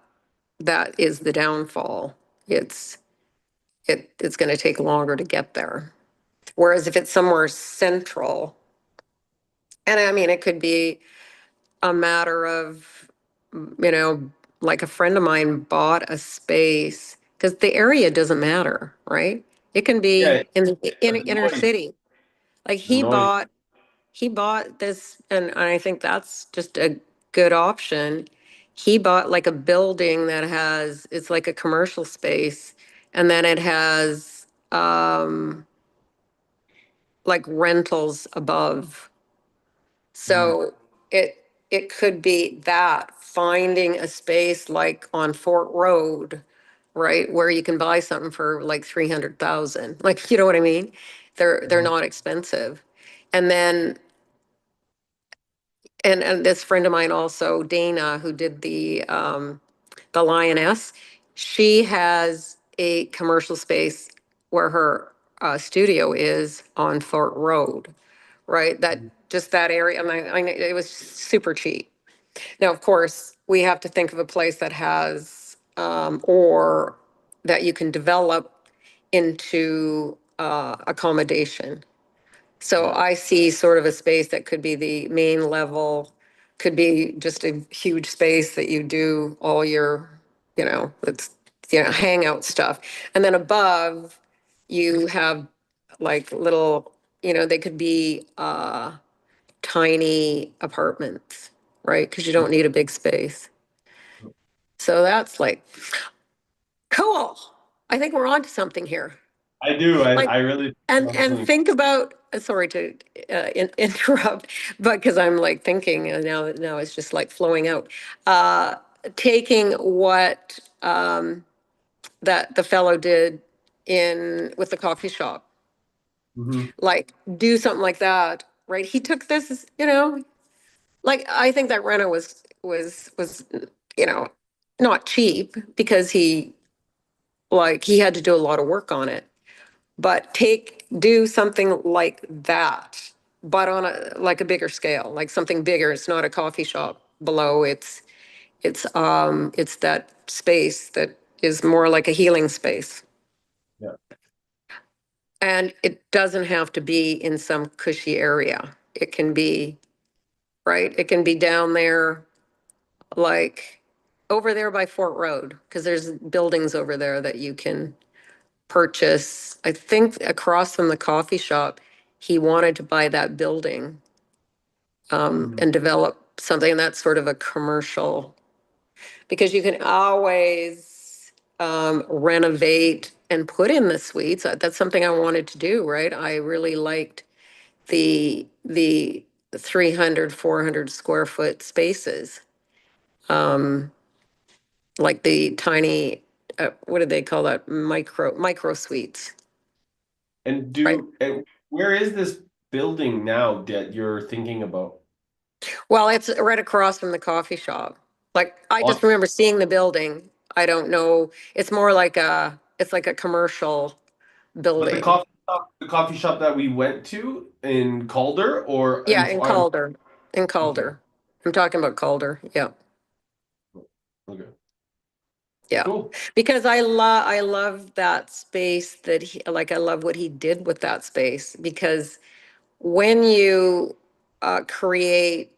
is the downfall. It's it's going to take longer to get there. Whereas if it's somewhere central, and I mean, it could be a matter of, you know, like a friend of mine bought a space because the area doesn't matter, right? It can yeah, be in but the inner noise, city. Like the noise. he bought this, and I think that's just a good option. He bought like a building that it's like a commercial space, and then it has like rentals above. Mm. So it could be that finding a space like on Fort Road, right, where you can buy something for like 300,000. Like, you know what I mean? They're not expensive. And then and this friend of mine also, Dana, who did the Lioness, she has a commercial space where her studio is on Fort Road, right? That just that area, and it was super cheap. Now, of course, we have to think of a place that has or that you can develop into accommodation. So I see sort of a space that could be the main level, could be just a huge space that you do all your, it's, hangout stuff. And then above, you have like little, they could be tiny apartments, right? Because you don't need a big space. So that's like, cool. I think we're on to something here. I do. Like, I really and think about, sorry to interrupt, but because I'm like thinking now it's just like flowing out. Taking what that the fellow did with the coffee shop, like do something like that, right? He took this, like I think that reno was not cheap because he had to do a lot of work on it. But do something like that, but on a bigger scale, like something bigger. It's not a coffee shop below. It's that space that is more like a healing space. Yeah. And it doesn't have to be in some cushy area. It can be, right? It can be down there, like over there by Fort Road, because there's buildings over there that you can purchase. I think across from the coffee shop, he wanted to buy that building and develop something that's sort of a commercial, because you can always renovate and put in the suites. That's something I wanted to do, right? I really liked the 300, 400 square foot spaces, like the tiny, what do they call that? Micro suites. And Right. where is this building now that you're thinking about? Well, it's right across from the coffee shop. Like, I just remember seeing the building. I don't know. It's more like it's like a commercial But building. the coffee shop that we went to in Calder, or Yeah, in Calder. In Calder. I'm talking about Calder. Yeah. Okay. Yeah. Cool. Because I love that space I love what he did with that space, because when you create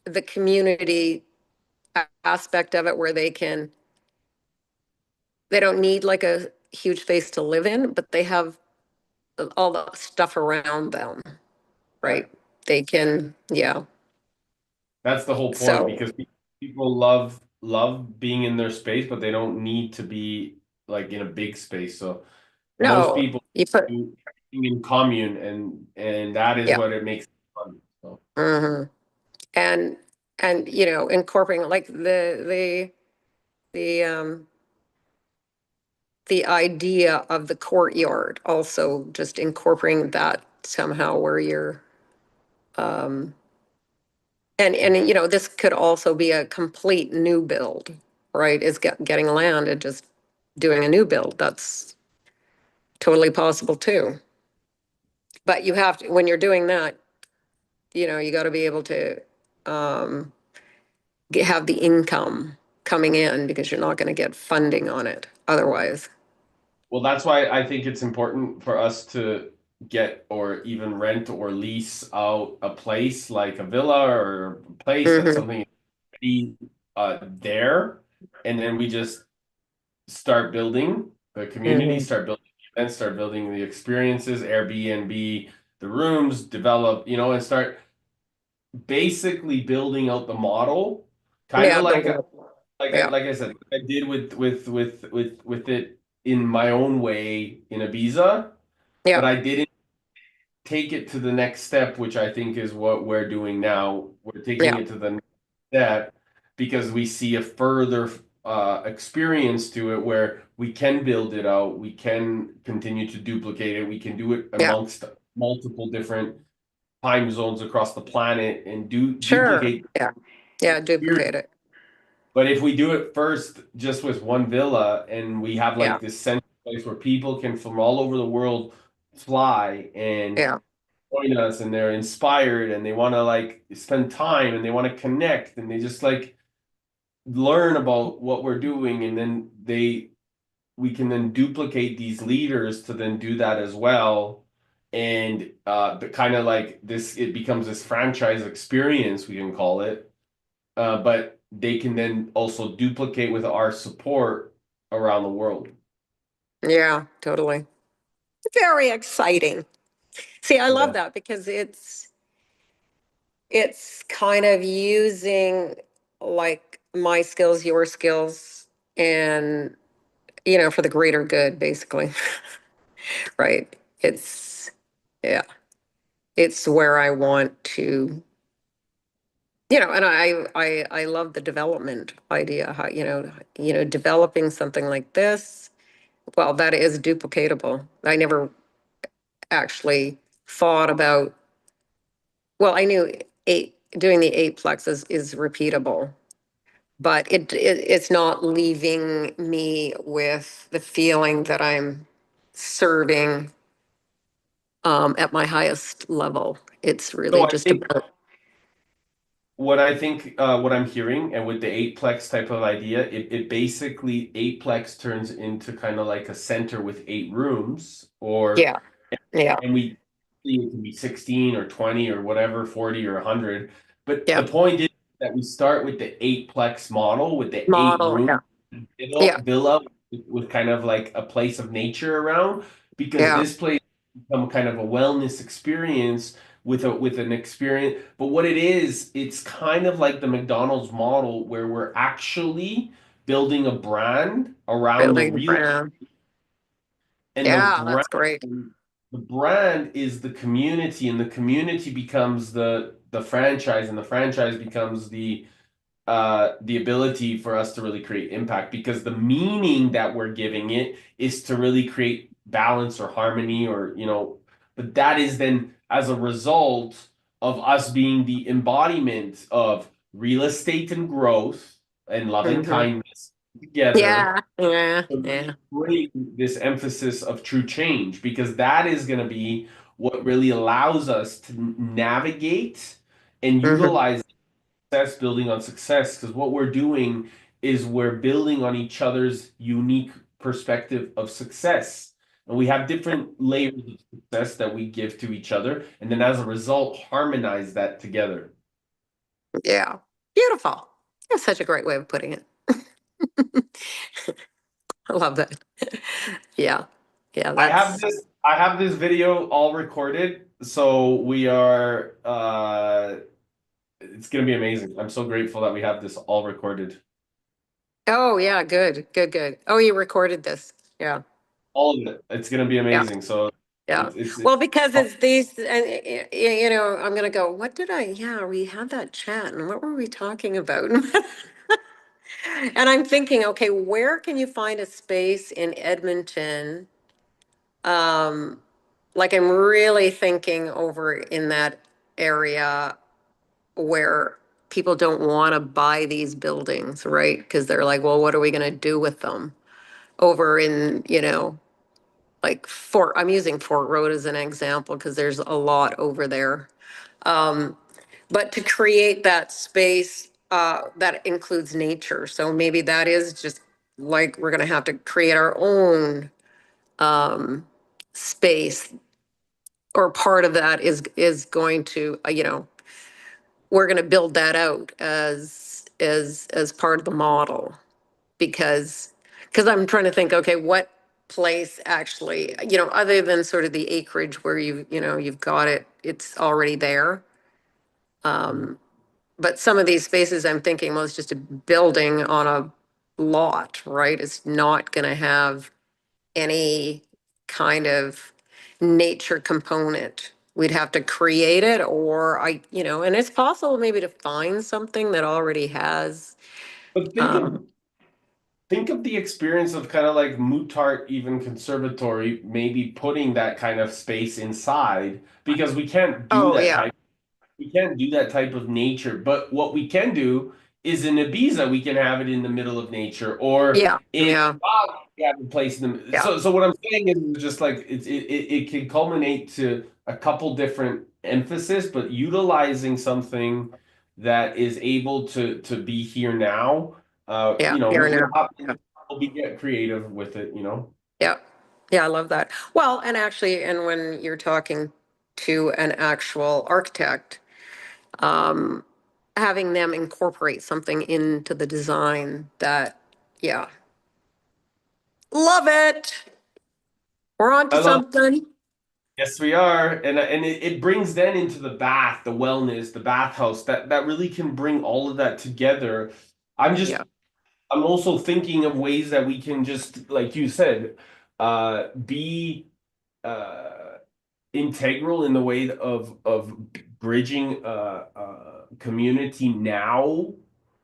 the community aspect of it where they don't need like a huge space to live in, but they have all the stuff around them, right? Yeah. They can, yeah. That's the whole point, So, because people love being in their space, but they don't need to be like in a big space. So most no, people you put, do everything in commune, and that is yeah. what it makes it fun. So. hmm And, incorporating like the the idea of the courtyard, also just incorporating that somehow where you're, and this could also be a complete new build, right? Is getting land and just doing a new build. That's totally possible too. But you have to, when you're doing that, you got to be able to have the income coming in, because you're not going to get funding on it otherwise. Well, that's why I think it's important for us to get or even rent or lease out a place like a villa or a place that's something there, and then we just start building the community, start building events, start building the experiences, Airbnb, the rooms, develop, and start basically building out the model, kind Yeah, of like building up. like Yeah, like I said, I did with it in my own way in Ibiza, but yeah, I didn't take it to the next step, which I think is what we're doing now. We're taking yeah, it to the next step because we see a further experience to it where we can build it out, we can continue to duplicate it, we can do it yeah. amongst multiple different time zones across the planet and Sure. duplicate Yeah, yeah. Duplicate it. But if we do it first just with one villa and we have Yeah, like this central place where people can from all over the world fly and yeah, join us and they're inspired and they want to like spend time and they want to connect and they just like learn about what we're doing and then we can then duplicate these leaders to then do that as well. And the kind of like this, it becomes this franchise experience, we can call it. But they can then also duplicate with our support around the world. yeah, totally. Very exciting. See, I love Yeah. that because it's kind of using like my skills, your skills, and for the greater good, basically. Right? Yeah, it's where I want to, and I love the development idea, how, developing something like this. Well, that is duplicatable. I never actually thought about, well, I knew doing the eightplex is repeatable, but it's not leaving me with the feeling that I'm serving at my highest level. It's So really I just think about, what I'm hearing and with the eightplex type of idea, it basically eightplex turns into kind of like a center with 8 rooms, or yeah, yeah, and we see it can be 16 or 20 or whatever, 40 or 100. But yeah. the point is that we start with the eightplex model with the eight Model, room yeah, yeah, villa with kind of like a place of nature around, because yeah. this place become kind of a wellness experience with an experience. But what it is, it's kind of like the McDonald's model where we're actually building a brand around the Building the real, brand. and Yeah, that's great. the brand is the community, and the community becomes the franchise, and the franchise becomes the ability for us to really create impact, because the meaning that we're giving it is to really create balance or harmony, or but that is then as a result of us being the embodiment of real estate and growth and loving Hmm. kindness together, Yeah, yeah, to yeah. really bring this emphasis of true change, because that is going to be what really allows us to navigate and Hmm. utilize success building on success, because what we're doing is we're building on each other's unique perspective of success, and we have different layers of success that we give to each other, and then as a result harmonize that together. Yeah. Beautiful. That's such a great way of putting it. I love that. Yeah. Yeah, that's I have this video all recorded, so we are it's gonna be amazing. I'm so grateful that we have this all recorded. oh yeah, good, good, good. Oh, you recorded this. Yeah. All of it. It's gonna be Yeah. amazing. So Yeah. it's Well, because it's these, and I'm gonna go, what did I, yeah, we had that chat and what were we talking about? And I'm thinking, okay, where can you find a space in Edmonton? Um, like I'm really thinking over in that area where people don't want to buy these buildings, right? Because they're like, well, what are we going to do with them? Over in, like I'm using Fort Road as an example because there's a lot over there. Um, but to create that space that includes nature. So maybe that is just like we're going to have to create our own space, or part of that is going to, we're going to build that out as part of the model, because I'm trying to think, okay, what place actually, other than sort of the acreage where you've got it's already there. But some of these spaces I'm thinking, well, it's just a building on a lot, right? It's not going to have any kind of nature component. We'd have to create it, or and it's possible maybe to find something that already has. But Um, think of the experience of kind of like Mutart, even conservatory, maybe putting that kind of space inside, because oh yeah, we can't do that type of nature. But what we can do is in Ibiza, we can have it in the middle of nature, or Yeah, in yeah, Bali, we have a place in the. yeah, So what I'm saying is just like it can culminate to a couple different emphasis, but utilizing something that is able to be here now. yeah, here and We'll now. have Yeah. we'll be get creative with it. Yeah. Yeah, I love that. Well, and actually, and when you're talking to an actual architect, um, having them incorporate something into the design that, yeah, love it. We're on to I love. something. Yes, we are, and it brings then into the bath, the wellness, the bathhouse that really can bring all of that together. I'm just Yeah, I'm also thinking of ways that we can just, like you said, be uh, integral in the way of bridging community now,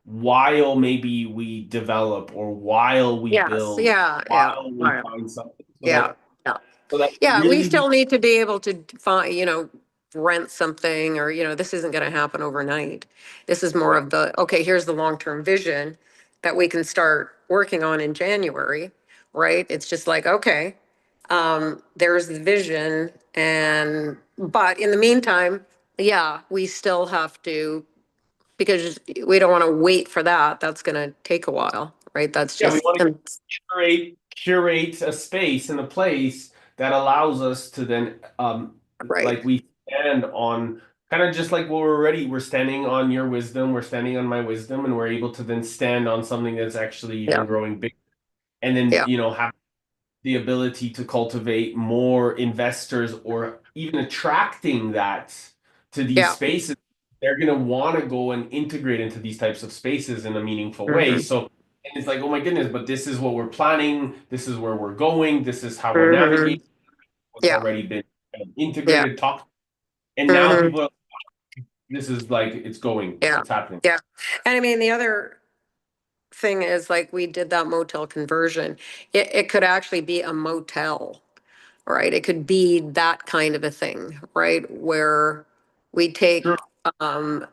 while maybe we develop or while we yes, build, yeah, yeah, while we right. find something, Yeah, yeah. so that Yeah, we really still need to be able to find, rent something or, this isn't going to happen overnight. This is more of the, okay, here's the long-term vision that we can start working on in January, right? It's just like, okay, there's the vision but in the meantime, yeah, we still have to, because we don't want to wait for that. That's going to take a while, right? That's yeah, we just, want to curate a space and a place that allows us to then right. like we stand on, kind of just like we're standing on your wisdom, we're standing on my wisdom, and we're able to then stand on something that's actually Yeah, even growing big, and then yeah, have the ability to cultivate more investors, or even attracting that to these yeah. spaces. They're going to want to go and integrate into these types of spaces in a meaningful way. Hmm. So, and it's like, oh my goodness, but this is what we're planning. This is where we're going. This is how we're Hmm. navigating. What's Yeah, already been kind of yeah. integrated, talked. And now Hmm. people are, this is like, it's going, Yeah, it's happening. yeah. And I mean, the other thing is like we did that motel conversion. It could actually be a motel, right? It could be that kind of a thing, right? Where we take Sure. um,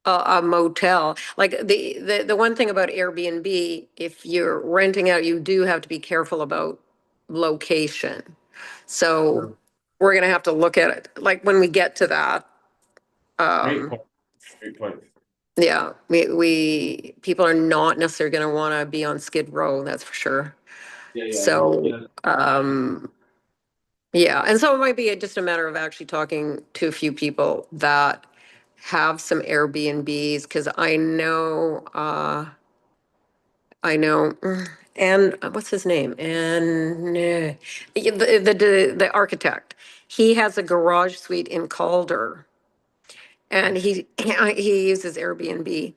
a motel. Like the one thing about Airbnb, if you're renting out, you do have to be careful about location. So Sure. we're gonna have to look at it, like when we get to that. Great Um, point. Great point. Yeah, we people are not necessarily going to want to be on Skid Row, that's for sure. Yeah, yeah, So, yeah. yeah, and so it might be just a matter of actually talking to a few people that have some Airbnbs, because I know, and what's his name? And the architect, he has a garage suite in Calder, and he uses Airbnb.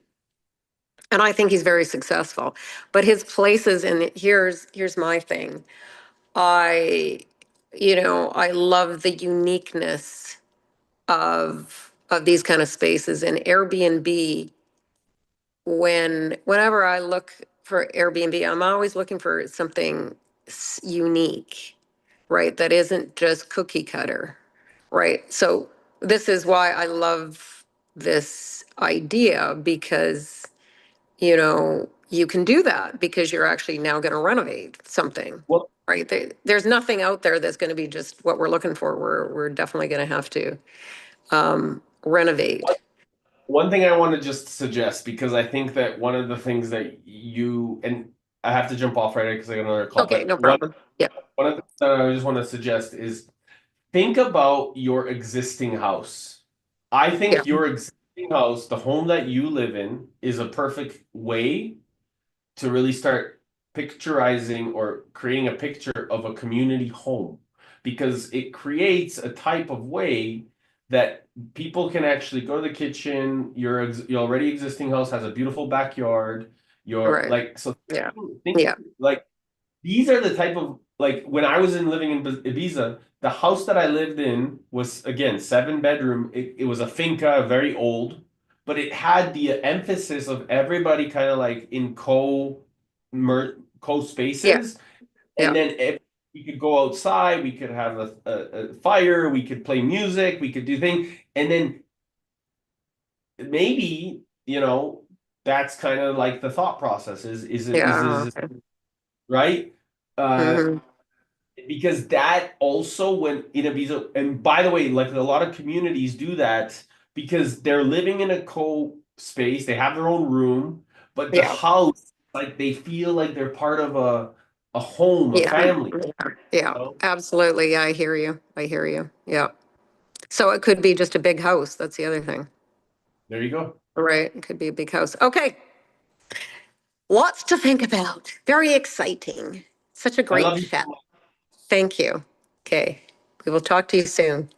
And I think he's very successful. But his places, and here's my thing. I, I love the uniqueness of these kind of spaces. And Airbnb, whenever I look for Airbnb, I'm always looking for something unique, right? That isn't just cookie cutter, right? So this is why I love this idea, because you can do that because you're actually now going to renovate something, Well, right? There's nothing out there that's going to be just what we're looking for. We're definitely going to have to renovate. one thing I want to just suggest, because I think that one of the things that and I have to jump off right because I got another call, Okay, but no problem. Yeah, one of the things that I just want to suggest is think about your existing house. I yeah, think your existing house, the home that you live in, is a perfect way to really start picturizing or creating a picture of a community home, because it creates a type of way that people can actually go to the kitchen. Your already existing house has a beautiful backyard. You're right. like, so Yeah, think yeah, like these are the type of, like, when I was living in Ibiza, the house that I lived in was, again, 7 bedroom. It was a finca, very old, but it had the emphasis of everybody kind of like in co yeah, spaces. And yeah, then if we could go outside, we could have a fire, we could play music, we could do things. And then maybe, that's kind of like the thought process is Yeah. right? Hmm. Because that also when in a visa, and by the way, like a lot of communities do that because they're living in a co-space, they have their own room, but the Yeah. house, like they feel like they're part of a home, a Yeah. family. Yeah. You know? Absolutely. Yeah, I hear you. I hear you. Yeah. So it could be just a big house. That's the other thing. There you go. Right. It could be a big house. Okay. Lots to think about. Very exciting. Such a I great love you chat. so much. Thank you. Okay. We will talk to you soon.